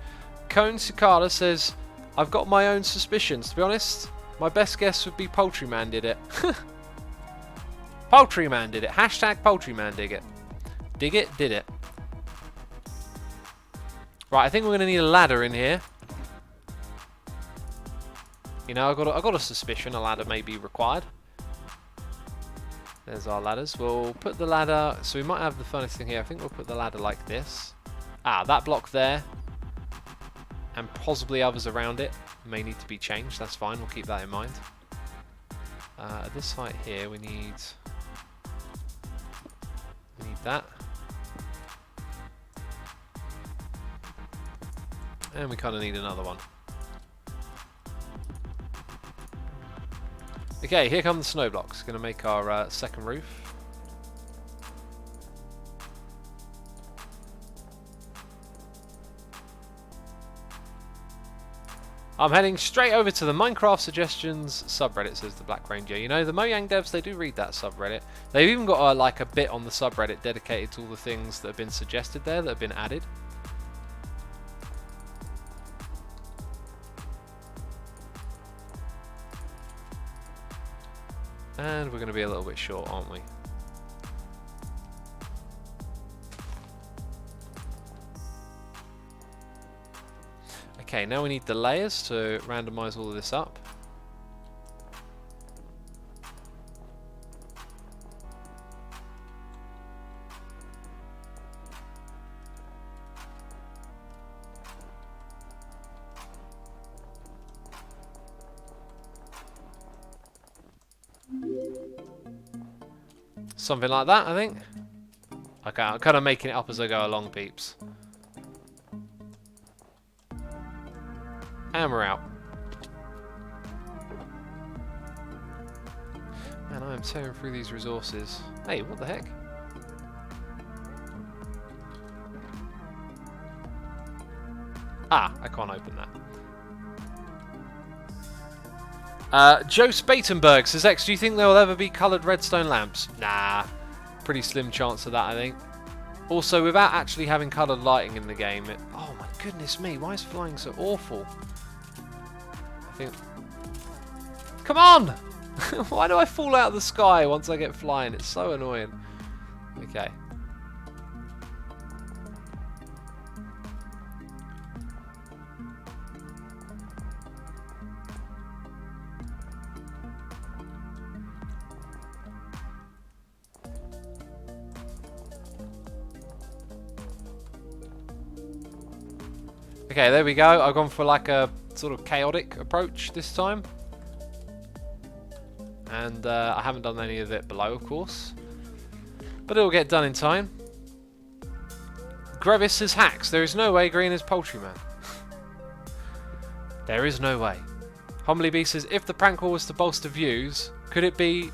Cone Cicada says, I've got my own suspicions. To be honest, my best guess would be Poultryman did it. Poultryman did it. Hashtag Poultryman dig it. Dig it, did it. Right, I think we're going to need a ladder in here. You know, I got a suspicion a ladder may be required. There's our ladders. We'll put the ladder, so we might have the furnace thing here. I think we'll put the ladder like this. That block there. And possibly others around it may need to be changed. That's fine, we'll keep that in mind. At this height here, we need that. And we kind of need another one. Okay, here come the snow blocks. Going to make our second roof. I'm heading straight over to the Minecraft Suggestions subreddit, says the Black Ranger. You know, the Mojang devs, they do read that subreddit. They've even got like a bit on the subreddit dedicated to all the things that have been suggested there, that have been added. And we're going to be a little bit short, aren't we? Okay, now we need the layers to randomize all of this up. Something like that, I think. Okay, I'm kind of making it up as I go along, peeps. And we're out. Man, I am tearing through these resources. Hey, what the heck? I can't open that. Joe Spatenberg says, X, do you think there will ever be coloured redstone lamps? Nah, pretty slim chance of that, I think. Also, without actually having coloured lighting in the game, oh my goodness me, why is flying so awful? I think... Come on! Why do I fall out of the sky once I get flying? It's so annoying. Okay. Okay, there we go. I've gone for like a sort of chaotic approach this time. And I haven't done any of it below, of course. But it'll get done in time. Grevis says hacks. There is no way green is Poultryman. There is no way. Humbly B says, if the prank call was to bolster views, could it be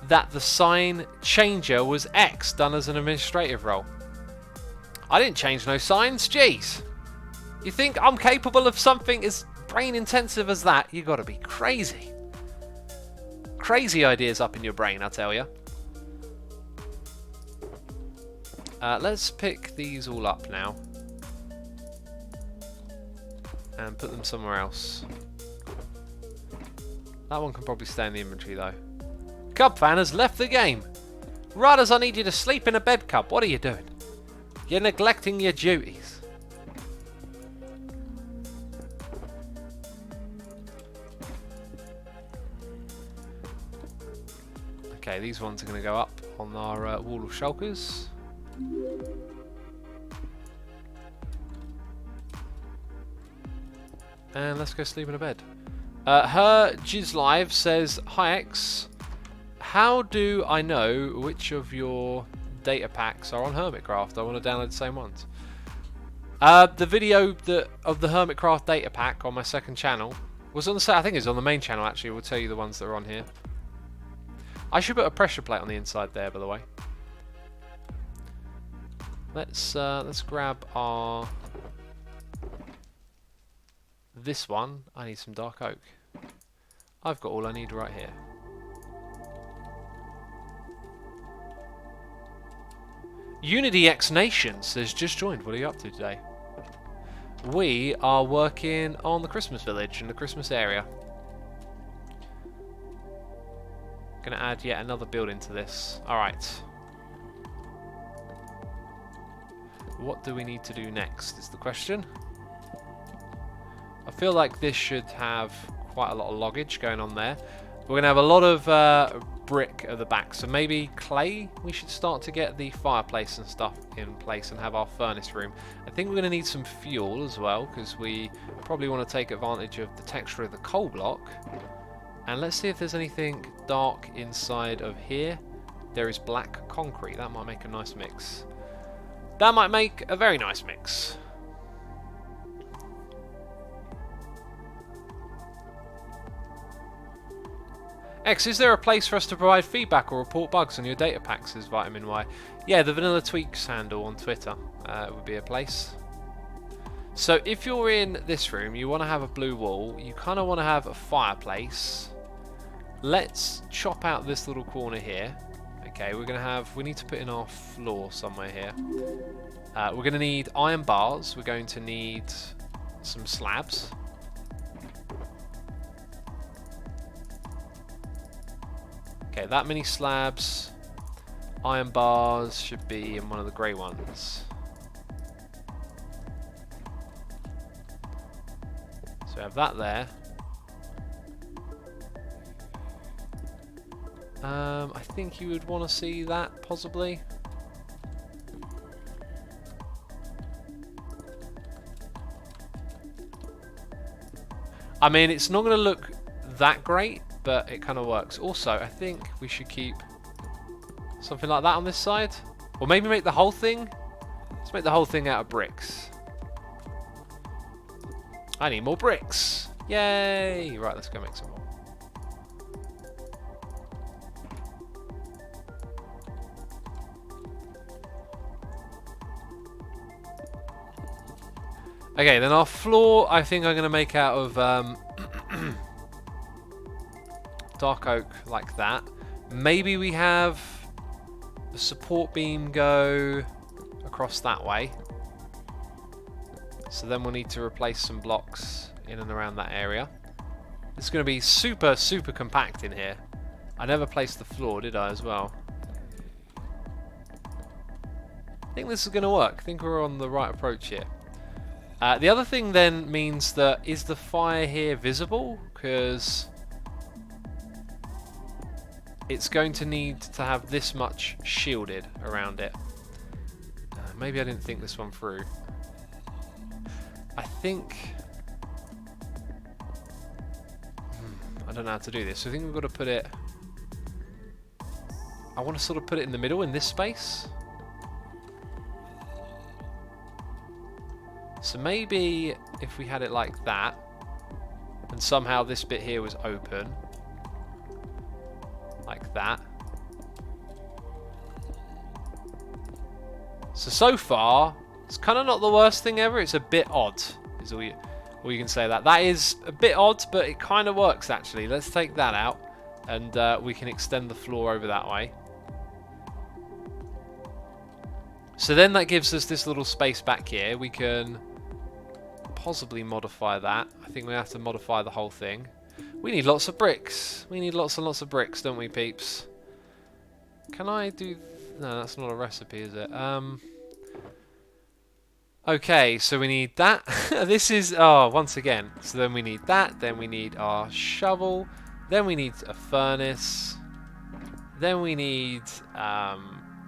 that the sign changer was X done as an administrative role? I didn't change no signs, jeez. You think I'm capable of something as brain intensive as that? You gotta be crazy. Crazy ideas up in your brain, I tell you. Let's pick these all up now. And put them somewhere else. That one can probably stay in the inventory though. Cub fan has left the game. Riders, I need you to sleep in a bed, Cub. What are you doing? You're neglecting your duties. Okay, these ones are going to go up on our wall of shulkers. And let's go sleep in a bed. Her Jizlive says, hi X, how do I know which of your data packs are on Hermitcraft? I want to download the same ones. The video of the Hermitcraft data pack on my second channel was on the I think it's on the main channel actually. We'll tell you the ones that are on here. I should put a pressure plate on the inside there, by the way. Let's grab our this one. I need some dark oak. I've got all I need right here. Unity X Nations has just joined. What are you up to today? We are working on the Christmas village in the Christmas area. Gonna add yet another building to this. Alright. What do we need to do next is the question. I feel like this should have quite a lot of loggage going on there. We're gonna have a lot of brick at the back, so maybe clay. We should start to get the fireplace and stuff in place and have our furnace room. I think we're gonna need some fuel as well, because we probably want to take advantage of the texture of the coal block. And let's see if there's anything dark inside of here. There is black concrete. That might make a nice mix. That might make a very nice mix. X, is there a place for us to provide feedback or report bugs on your data packs, says Vitamin Y? Yeah, the Vanilla Tweaks handle on Twitter would be a place. So if you're in this room, you want to have a blue wall, you kind of want to have a fireplace. Let's chop out this little corner here. Okay, we need to put in our floor somewhere here. We're going to need iron bars, we're going to need some slabs. Okay, that many slabs. Iron bars should be in one of the grey ones. So we have that there. I think you would want to see that, possibly. I mean, it's not going to look that great, but it kind of works. Also, I think we should keep something like that on this side. Or maybe make the whole thing. Let's make the whole thing out of bricks. I need more bricks. Yay! Right, let's go make some more. Okay, then our floor, I think I'm going to make out of dark oak like that. Maybe we have the support beam go across that way. So then we'll need to replace some blocks in and around that area. It's going to be super, super compact in here. I never placed the floor, did I, as well? I think this is going to work. I think we're on the right approach here. The other thing then means that, is the fire here visible? Because it's going to need to have this much shielded around it. Maybe I didn't think this one through. I think... I don't know how to do this. So I think we've got to put it... I want to sort of put it in the middle, in this space. So maybe if we had it like that, and somehow this bit here was open. Like that. So far, it's kind of not the worst thing ever. It's a bit odd, is all you can say. That is a bit odd, but it kind of works actually. Let's take that out, and we can extend the floor over that way. So then that gives us this little space back here. We can possibly modify that. I think we have to modify the whole thing. We need lots of bricks. We need lots and lots of bricks, don't we, peeps? Can I do... No, that's not a recipe, is it? Okay, so we need that. This is... Oh, once again. So then we need that. Then we need our shovel. Then we need a furnace. Then we need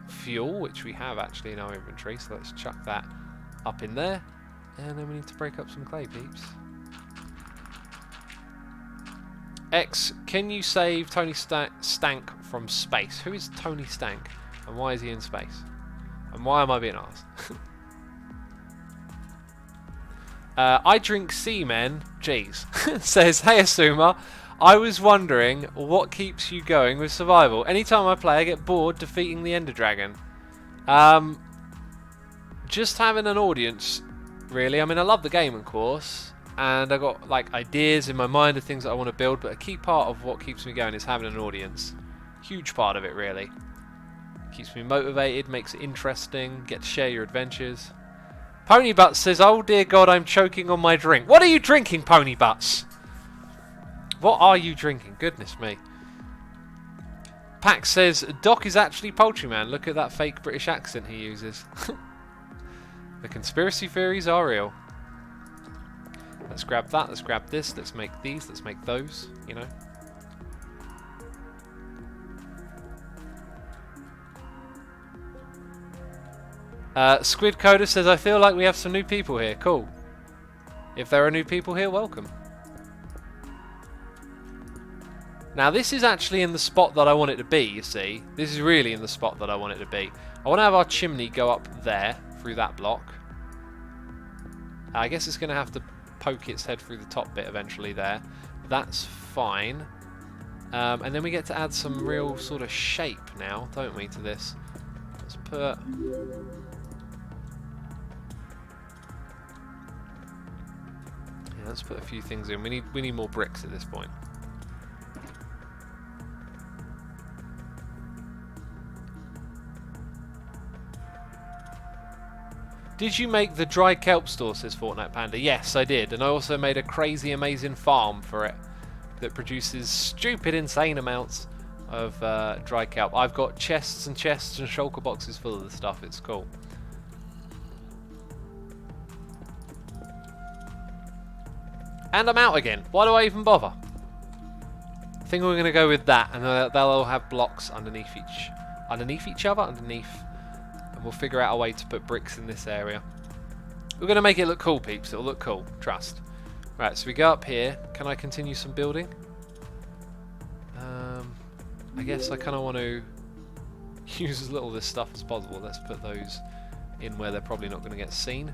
fuel, which we have actually in our inventory. So let's chuck that up in there. And then we need to break up some clay, peeps. X, can you save Tony Stank from space? Who is Tony Stank? And why is he in space? And why am I being asked? I drink semen. Jeez. Says, hey Asuma, I was wondering what keeps you going with survival. Anytime I play, I get bored defeating the Ender Dragon. Just having an audience, really. I mean, I love the game, of course. And I got like ideas in my mind of things that I want to build, but a key part of what keeps me going is having an audience. Huge part of it, really. Keeps me motivated, makes it interesting, get to share your adventures. Ponybutt says, oh dear God, I'm choking on my drink. What are you drinking, Ponybutts? What are you drinking? Goodness me. Pax says, Doc is actually Poultryman. Look at that fake British accent he uses. The conspiracy theories are real. Let's grab that, let's grab this, let's make these, let's make those, you know. Squid Coder says, I feel like we have some new people here. Cool. If there are new people here, welcome. Now this is actually in the spot that I want it to be, you see. This is really in the spot that I want it to be. I want to have our chimney go up there, through that block. I guess it's going to have to poke its head through the top bit eventually there. That's fine. And then we get to add some real sort of shape now, don't we, to this. Let's put... Yeah, let's put a few things in. We need more bricks at this point. Did you make the dry kelp store, says Fortnite Panda? Yes, I did. And I also made a crazy, amazing farm for it that produces stupid, insane amounts of dry kelp. I've got chests and chests and shulker boxes full of the stuff. It's cool. And I'm out again. Why do I even bother? I think we're going to go with that. And they'll all have blocks underneath each other. And we'll figure out a way to put bricks in this area. We're going to make it look cool, peeps. It'll look cool. Trust. Right, so we go up here. Can I continue some building? I guess I kind of want to use as little of this stuff as possible. Let's put those in where they're probably not going to get seen.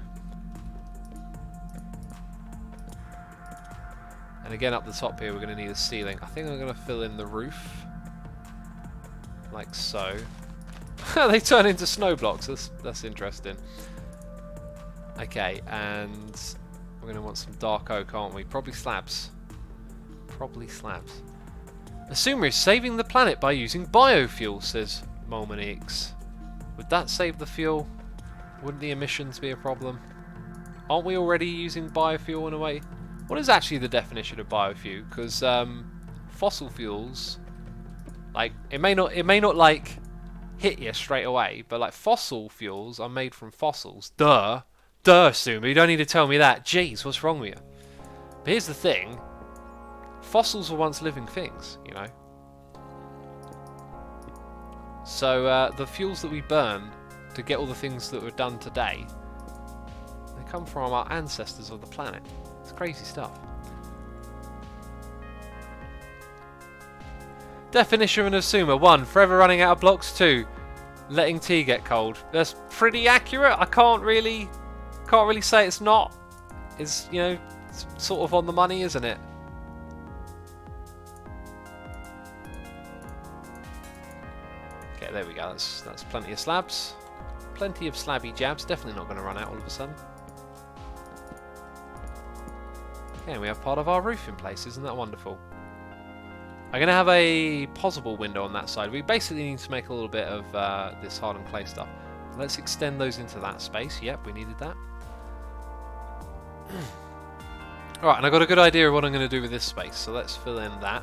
And again, up the top here, we're going to need a ceiling. I think I'm going to fill in the roof. Like so. They turn into snow blocks. That's interesting. Okay, and we're going to want some dark oak, aren't we? Probably slabs. Probably slabs. Assumer is saving the planet by using biofuel, says Molmanix. Would that save the fuel? Wouldn't the emissions be a problem? Aren't we already using biofuel in a way? What is actually the definition of biofuel? Because fossil fuels, like it may not like hit you straight away, but like fossil fuels are made from fossils. Duh, Suma, you don't need to tell me that. Jeez, what's wrong with you? But here's the thing: fossils were once living things, you know. So the fuels that we burn to get all the things that were done today, they come from our ancestors of the planet. It's crazy stuff. Definition of Suma: 1. Forever running out of blocks. 2. Letting tea get cold. That's pretty accurate. I can't really say it's not. It's, you know, it's sort of on the money, isn't it? Okay, there we go. That's plenty of slabs. Plenty of slabby jabs. Definitely not going to run out all of a sudden. Okay, we have part of our roof in place. Isn't that wonderful? I'm going to have a possible window on that side. We basically need to make a little bit of this hardened clay stuff. Let's extend those into that space. Yep, we needed that. Alright, and I've got a good idea of what I'm going to do with this space. So let's fill in that.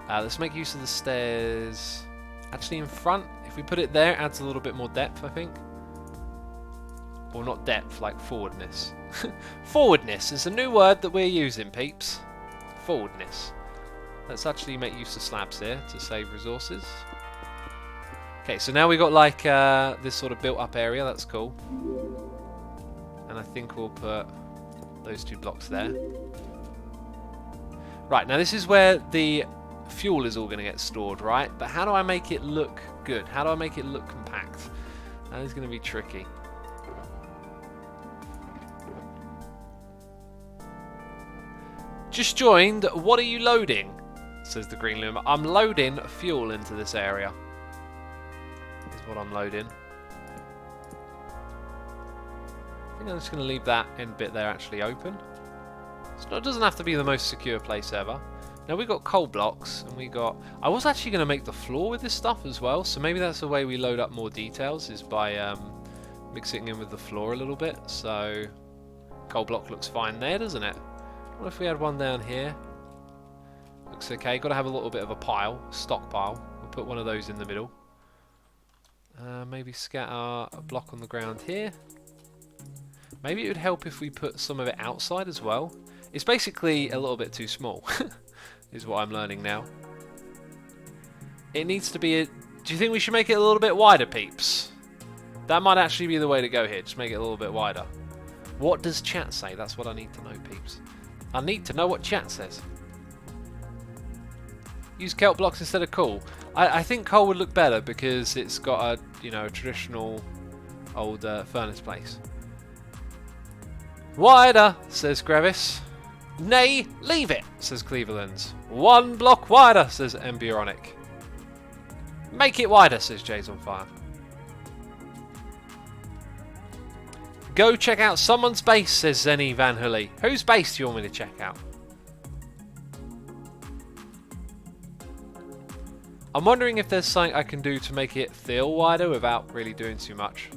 Let's make use of the stairs actually in front. If we put it there, it adds a little bit more depth, I think. Or not depth, like forwardness. Forwardness is a new word that we're using, peeps. Forwardness. Let's actually make use of slabs here to save resources. Okay, so now we've got like this sort of built up area. That's cool. And I think we'll put those 2 blocks there. Right, now this is where the fuel is all going to get stored, right? But how do I make it look good? How do I make it look compact? That is going to be tricky. Just joined. What are you loading? Says the green loom. I'm loading fuel into this area. Is what I'm loading. I think I'm just going to leave that end bit there actually open. So it doesn't have to be the most secure place ever. Now we've got coal blocks and we got... I was actually going to make the floor with this stuff as well. So maybe that's the way we load up more details, is by mixing in with the floor a little bit. So coal block looks fine there, doesn't it? What if we had one down here? Looks okay. Got to have a little bit of a pile, stockpile. We'll put one of those in the middle. Maybe scatter a block on the ground here. Maybe it would help if we put some of it outside as well. It's basically a little bit too small, is what I'm learning now. It needs to be a... Do you think we should make it a little bit wider, peeps? That might actually be the way to go here. Just make it a little bit wider. What does chat say? That's what I need to know, peeps. I need to know what chat says. Use kelp blocks instead of coal. I think coal would look better because it's got a, you know, a traditional old furnace place. Wider, says Grevis. Nay, leave it, says Cleveland. 1 block wider, says Embryonic. Make it wider, says Jay's on fire. Go check out someone's base, says Zenny Van Hully. Whose base do you want me to check out? I'm wondering if there's something I can do to make it feel wider without really doing too much.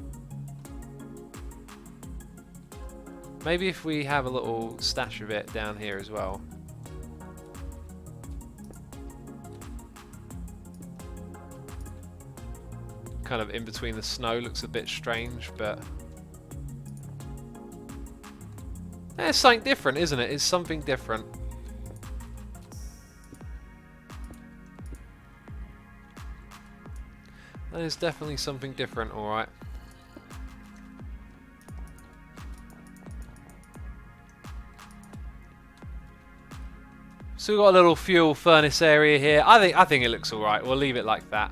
Maybe if we have a little stash of it down here as well. Kind of in between the snow, looks a bit strange, but... it's something different, isn't it? It's something different. That is definitely something different, alright. So we've got a little fuel furnace area here. I think it looks alright. We'll leave it like that.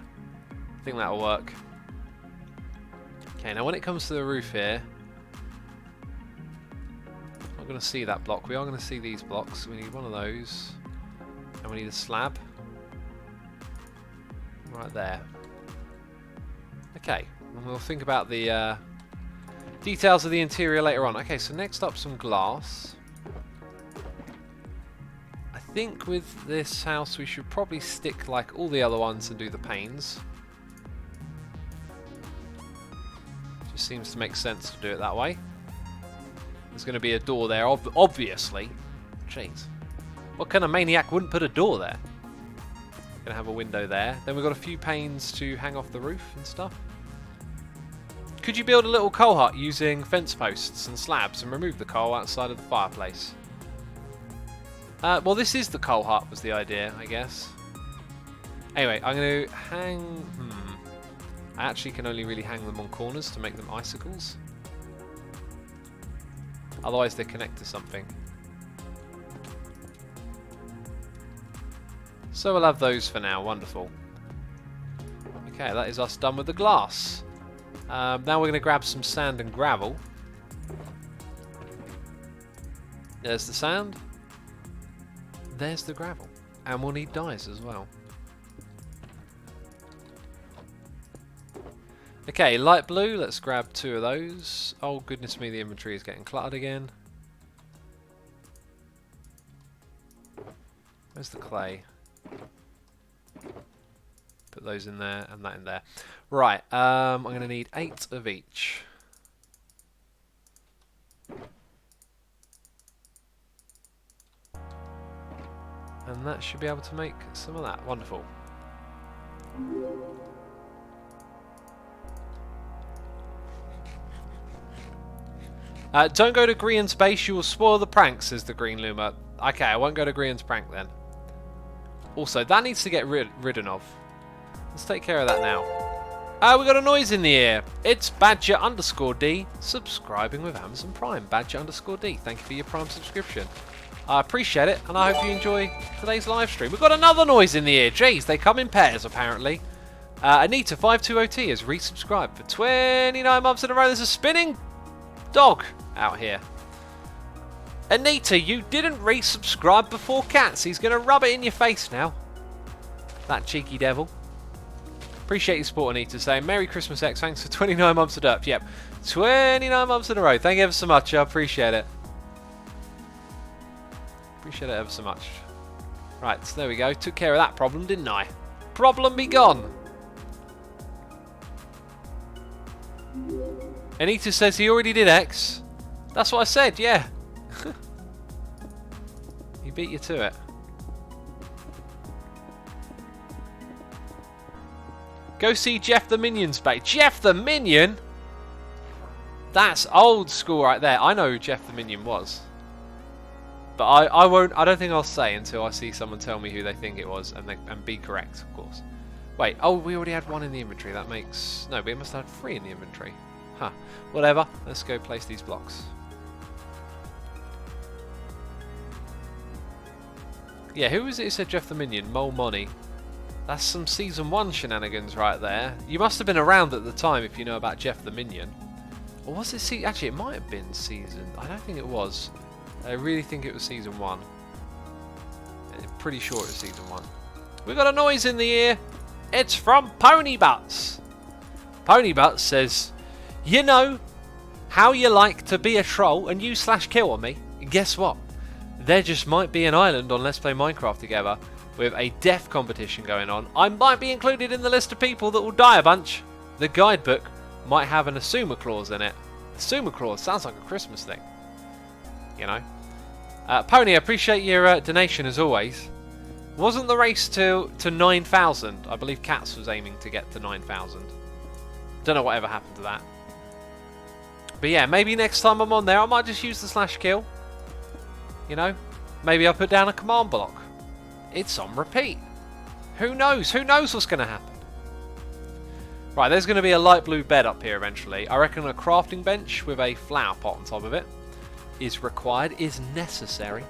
I think that'll work. Okay, now when it comes to the roof here, I'm not going to see that block. We are going to see these blocks. We need one of those. And we need a slab. Right there. Okay, and we'll think about the details of the interior later on. Okay, so next up some glass. I think with this house we should probably stick like all the other ones and do the panes. Just seems to make sense to do it that way. There's going to be a door there, obviously. Jeez. What kind of maniac wouldn't put a door there? Going to have a window there. Then we've got a few panes to hang off the roof and stuff. Could you build a little coal hut using fence posts and slabs and remove the coal outside of the fireplace? Well, this is the coal hut was the idea, I guess. Anyway, I'm going to hang... I actually can only really hang them on corners to make them icicles. Otherwise they connect to something. So we'll have those for now. Wonderful. Okay, that is us done with the glass. Now we're going to grab some sand and gravel. There's the sand. There's the gravel. And we'll need dyes as well. Okay, light blue. Let's grab 2 of those. Oh, goodness me, the inventory is getting cluttered again. Where's the clay? Put those in there and that in there. Right, I'm going to need 8 of each. And that should be able to make some of that. Wonderful. Don't go to Grian's base, you will spoil the prank, says the Green Loomer. Okay, I won't go to Grian's prank then. Also, that needs to get ridden of. Let's take care of that now. We got a noise in the ear. It's Badger_D subscribing with Amazon Prime. Badger_D, thank you for your Prime subscription. I appreciate it, and I hope you enjoy today's live stream. We've got another noise in the ear. Jeez, they come in pairs, apparently. Anita520T has resubscribed for 29 months in a row. There's a spinning dog out here. Anita, you didn't resubscribe before Cats. He's going to rub it in your face now. That cheeky devil. Appreciate your support, Anita, saying Merry Christmas X. Thanks for 29 months of derp. Yep, 29 months in a row. Thank you ever so much. I appreciate it. Appreciate it ever so much. Right, so there we go. Took care of that problem, didn't I? Problem be gone. Anita says he already did X. That's what I said, yeah. He beat you to it. Go see Jeff the Minion's bait. Jeff the Minion? That's old school right there. I know who Jeff the Minion was. But I won't. I don't think I'll say until I see someone tell me who they think it was and be correct, of course. Wait. Oh, we already had 1 in the inventory. That makes no. We must have had 3 in the inventory. Huh. Whatever. Let's go place these blocks. Yeah. Who was it who said Jeff the Minion? Mole Money. That's some season 1 shenanigans right there. You must have been around at the time if you know about Jeff the Minion. Or was it actually, it might have been season. I don't think it was. I really think it was season 1. I'm pretty sure it was season 1. We got a noise in the ear. It's from Pony Butts. Pony Butts says, you know how you like to be a troll and you /kill on me? Guess what? There just might be an island on Let's Play Minecraft together with a death competition going on. I might be included in the list of people that will die a bunch. The guidebook might have an assumer clause in it. Assumer clause sounds like a Christmas thing. You know. Pony, I appreciate your donation as always. Wasn't the race to 9,000? I believe Cats was aiming to get to 9,000. Don't know whatever happened to that. But yeah, maybe next time I'm on there, I might just use the /kill. You know, maybe I'll put down a command block. It's on repeat. Who knows? Who knows what's going to happen? Right, there's going to be a light blue bed up here eventually. I reckon a crafting bench with a flower pot on top of it is required, is necessary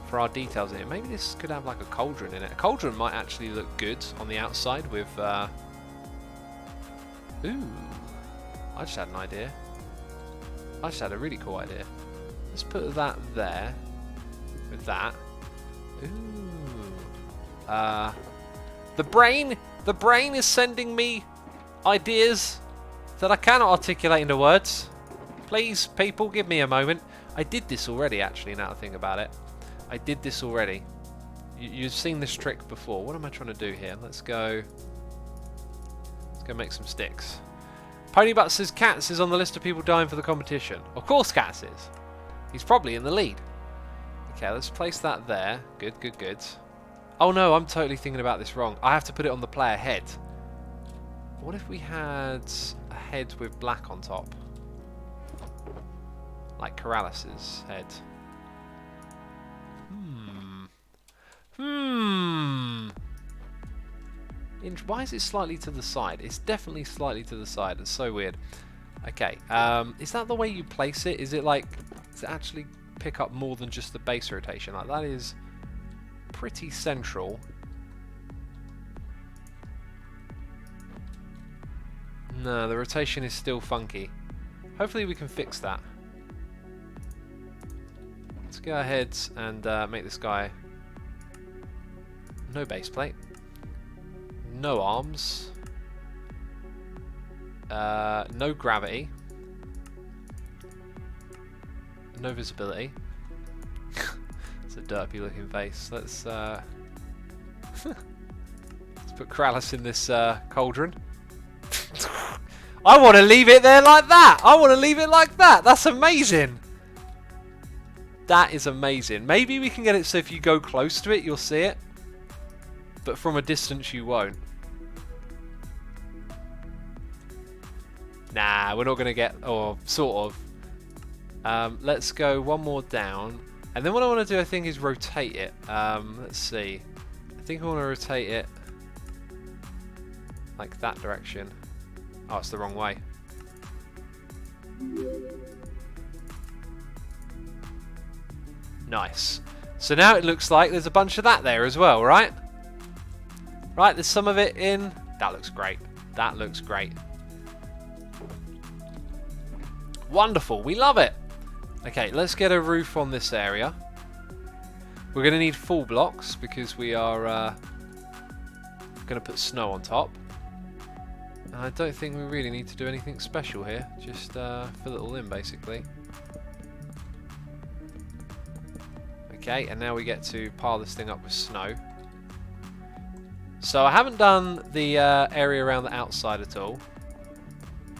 for our details in it. Maybe this could have like a cauldron in it. A cauldron might actually look good on the outside with... Ooh. I just had an idea. I just had a really cool idea. Let's put that there with that. Ooh. The brain is sending me ideas that I cannot articulate into words. Please, people, give me a moment. I did this already, actually, now I think about it. I did this already. You've seen this trick before. What am I trying to do here? Let's go make some sticks. Ponybutt says Cats is on the list of people dying for the competition. Of course Cats is. He's probably in the lead. Okay, let's place that there. Good, good, good. Oh no, I'm totally thinking about this wrong. I have to put it on the player head. What if we had a head with black on top? Like Corralis's head. Why is it slightly to the side? It's definitely slightly to the side. It's so weird. Okay, is that the way you place it? Is it like, does it actually pick up more than just the base rotation? Like, that is pretty central. No, the rotation is still funky. Hopefully we can fix that. Let's go ahead and make this guy no base plate, no arms, No gravity. No visibility. It's a derpy looking face. Let's put Kralis in this cauldron. I want to leave it there like that. I want to leave it like that. That's amazing. That is amazing. Maybe we can get it so if you go close to it, you'll see it. But from a distance, you won't. Nah, we're not going to get... Or sort of. Let's go one more down. And then what I want to do, I think, is rotate it. Let's see. I think I want to rotate it like that direction. Oh, it's the wrong way. Nice. So now it looks like there's a bunch of that there as well, right? Right, there's some of it in. That looks great. That looks great. Wonderful. We love it. Okay, let's get a roof on this area. We're going to need full blocks because we are going to put snow on top. And I don't think we really need to do anything special here. Just fill it all in, basically. Okay, and now we get to pile this thing up with snow. So I haven't done the area around the outside at all.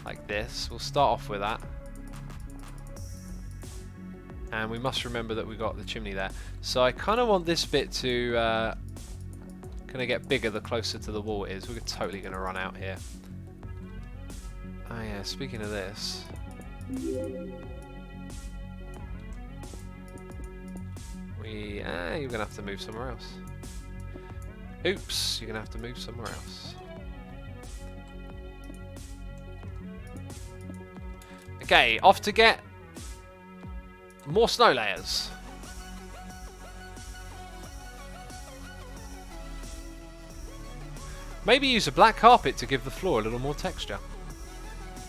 Like this. We'll start off with that. And we must remember that we got the chimney there. So I kind of want this bit to kind of get bigger the closer to the wall it is. We're totally going to run out here. Oh yeah, speaking of this. You're going to have to move somewhere else. Oops, you're going to have to move somewhere else. Okay, off to get more snow layers. Maybe use a black carpet to give the floor a little more texture.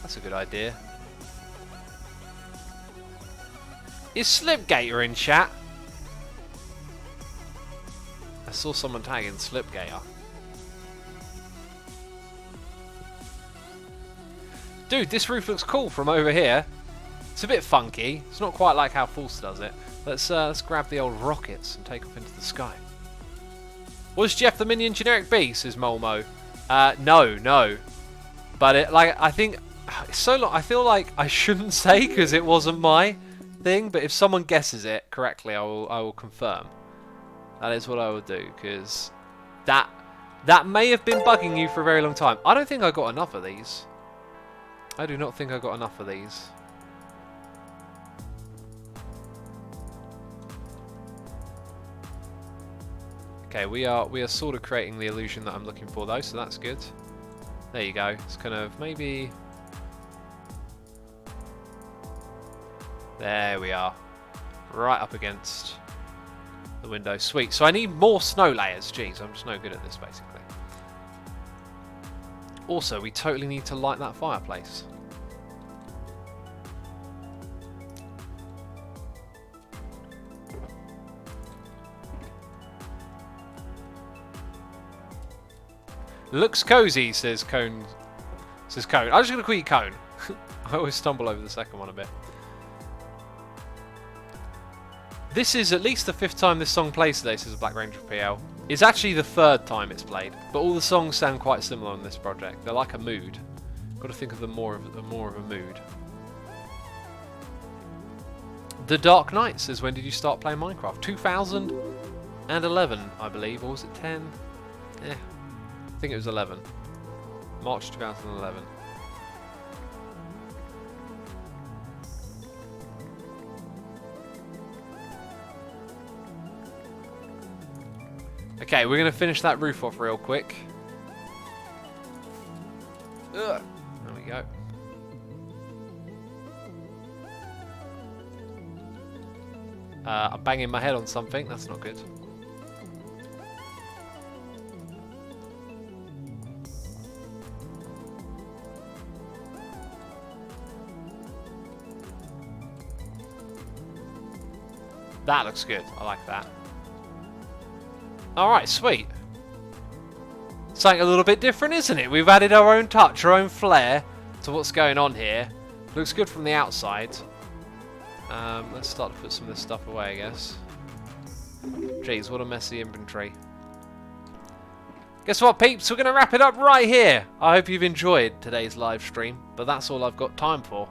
That's a good idea. Is Slipgator in chat? I saw someone tagging Slipgator. Dude, this roof looks cool from over here. It's a bit funky. It's not quite like how False does it. Let's grab the old rockets and take off into the sky. Was Jeff the Minion generic B? Says Molmo. No. But I think it's so long. I feel like I shouldn't say because it wasn't my thing. But if someone guesses it correctly, I will confirm. That is what I will do because that may have been bugging you for a very long time. I don't think I got enough of these. I do not think I got enough of these. Okay, we are sort of creating the illusion that I'm looking for though, so that's good. There you go. It's kind of maybe. There we are. Right up against the window. Sweet. So I need more snow layers. Jeez, I'm just no good at this basically. Also, we totally need to light that fireplace. Looks cozy, says Cone. Says Cone. I'm just going to call you Cone. I always stumble over the second one a bit. This is at least the 5th time this song plays today, says Black Ranger PL. It's actually the 3rd time it's played, but all the songs sound quite similar on this project. They're like a mood. Got to think of them more of a mood. The Dark Knight says, when did you start playing Minecraft? 2011, I believe, or was it 10? I think it was 11. March 2011. Okay, we're going to finish that roof off real quick. Ugh. There we go. I'm banging my head on something. That's not good. That looks good. I like that. Alright, sweet. Something a little bit different, isn't it? We've added our own touch, our own flair to what's going on here. Looks good from the outside. Let's start to put some of this stuff away, I guess. Jeez, what a messy inventory. Guess what, peeps? We're going to wrap it up right here. I hope you've enjoyed today's live stream, but that's all I've got time for.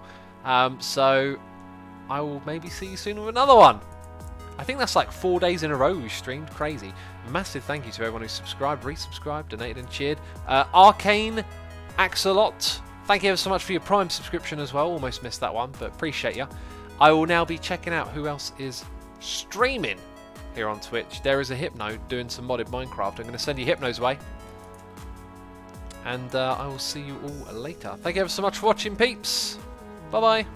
So I will maybe see you soon with another one. I think that's like 4 days in a row we streamed. Crazy. Massive thank you to everyone who subscribed, resubscribed, donated and cheered. Arcane Axolot, thank you ever so much for your Prime subscription as well. Almost missed that one, but appreciate you. I will now be checking out who else is streaming here on Twitch. There is a Hypno doing some modded Minecraft. I'm going to send you Hypno's way. And I will see you all later. Thank you ever so much for watching, peeps. Bye-bye.